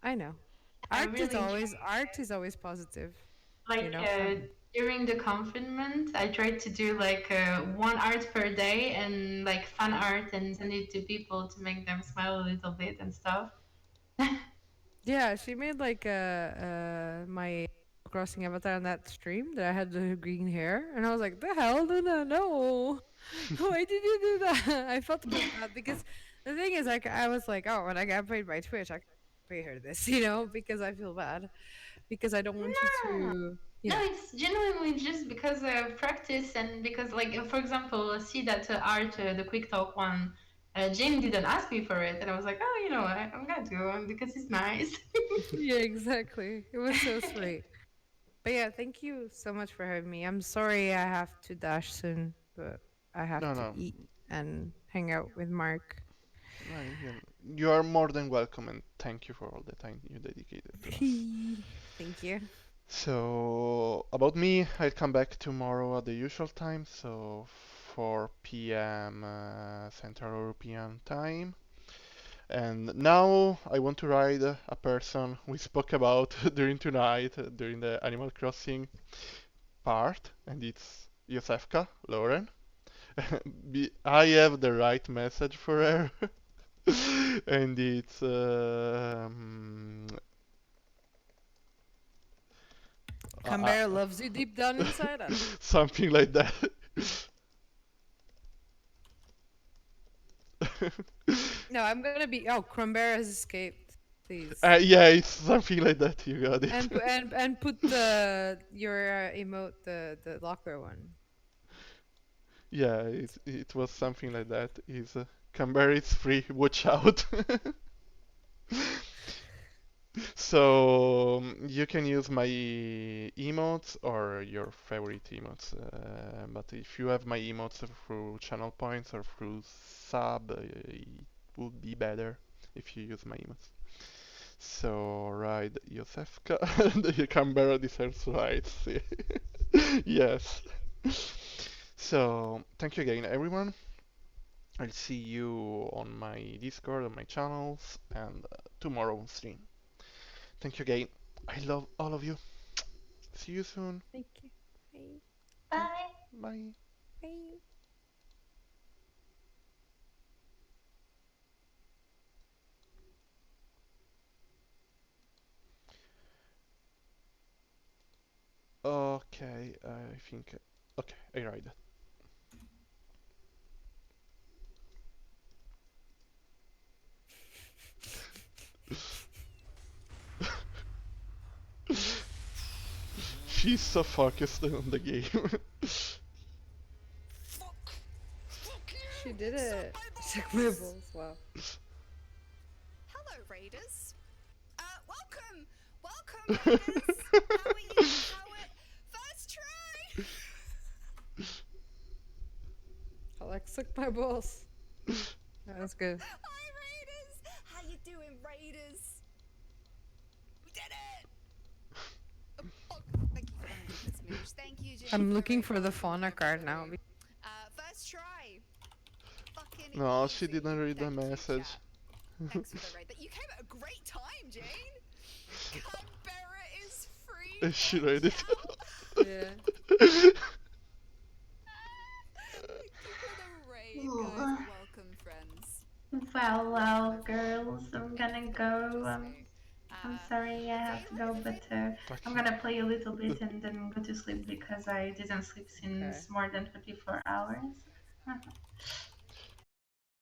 I know. I Art is really always try. art is always positive. You Like know. during the confinement, I tried to do like one art per day and like fun art and send it to people to make them smile a little bit and stuff. Yeah, she made like my crossing avatar on that stream that I had the green hair, and I was like, "The hell, Luna? No, why did you do that?" I felt a bit bad because the thing is, like, I was like, "Oh, when I get paid by Twitch, I can pay her this," because I feel bad because I don't want you No, to, you no, know. it's genuinely just because of practice and because, like, for example, see that art, the quick talk one. Jane didn't ask me for it, and I was like, "Oh, I'm gonna do it because it's nice." Yeah, exactly. It was so sweet. But yeah, thank you so much for having me. I'm sorry I have to dash soon, but I have No, to no, eat and hang out with Mark. no. You are more than welcome, and thank you for all the time you dedicated to us. Thank you. So about me, I'll come back tomorrow at the usual time. So 4 p.m. Central European time. And now I want to ride a person we spoke about during tonight, during the Animal Crossing part, and it's Josefka, Lauren. I have the right message for her, and it's uh, Canberra loves you deep down inside. I don't know. something like that. No, I'm gonna be. Oh, Canberra has escaped. Please. Yeah, it's something like that. You got it. And put the your emote the locker one. Yeah, it was something like that. Is Canberra is free. Watch out. So you can use my emotes or your favorite emotes. But if you have my emotes through channel points or through sub, it would be better if you use my emotes. So right, Josefka, the Canberra deserves rights. Yes. So thank you again, everyone. I'll see you on my Discord, on my channels, and tomorrow on stream. Thank you again. I love all of you. See you soon. Thank you. Bye. Bye. Bye. Bye. Okay, I think. Okay, I write that. She's so focused on the game. Fuck She you! did Suck it. my Suck my balls! balls. Wow. Hello, Raiders. Welcome! Welcome, Raiders! How are you? First try! Alex, suck my balls. That's good. Hi, Raiders! How you doing, Raiders? We did it! Fuck. Thank you for the smooch. Thank you, Jane. I'm for a looking very for the welcoming fauna card now. overview. First try. Fucking No, she easy. didn't read the Thank you, message. chat. Thanks for the raid. You came at a great time, Jane. Canberra is free. She Watch read it. out. Yeah. Thank you for the raid, Ooh. guys. Welcome, friends. Well, girls, I'm gonna go. I'm sorry I have to Jane, go, what but Fuck I'm you. gonna play a little bit and then go to sleep because I didn't sleep Okay. since more than 24 hours.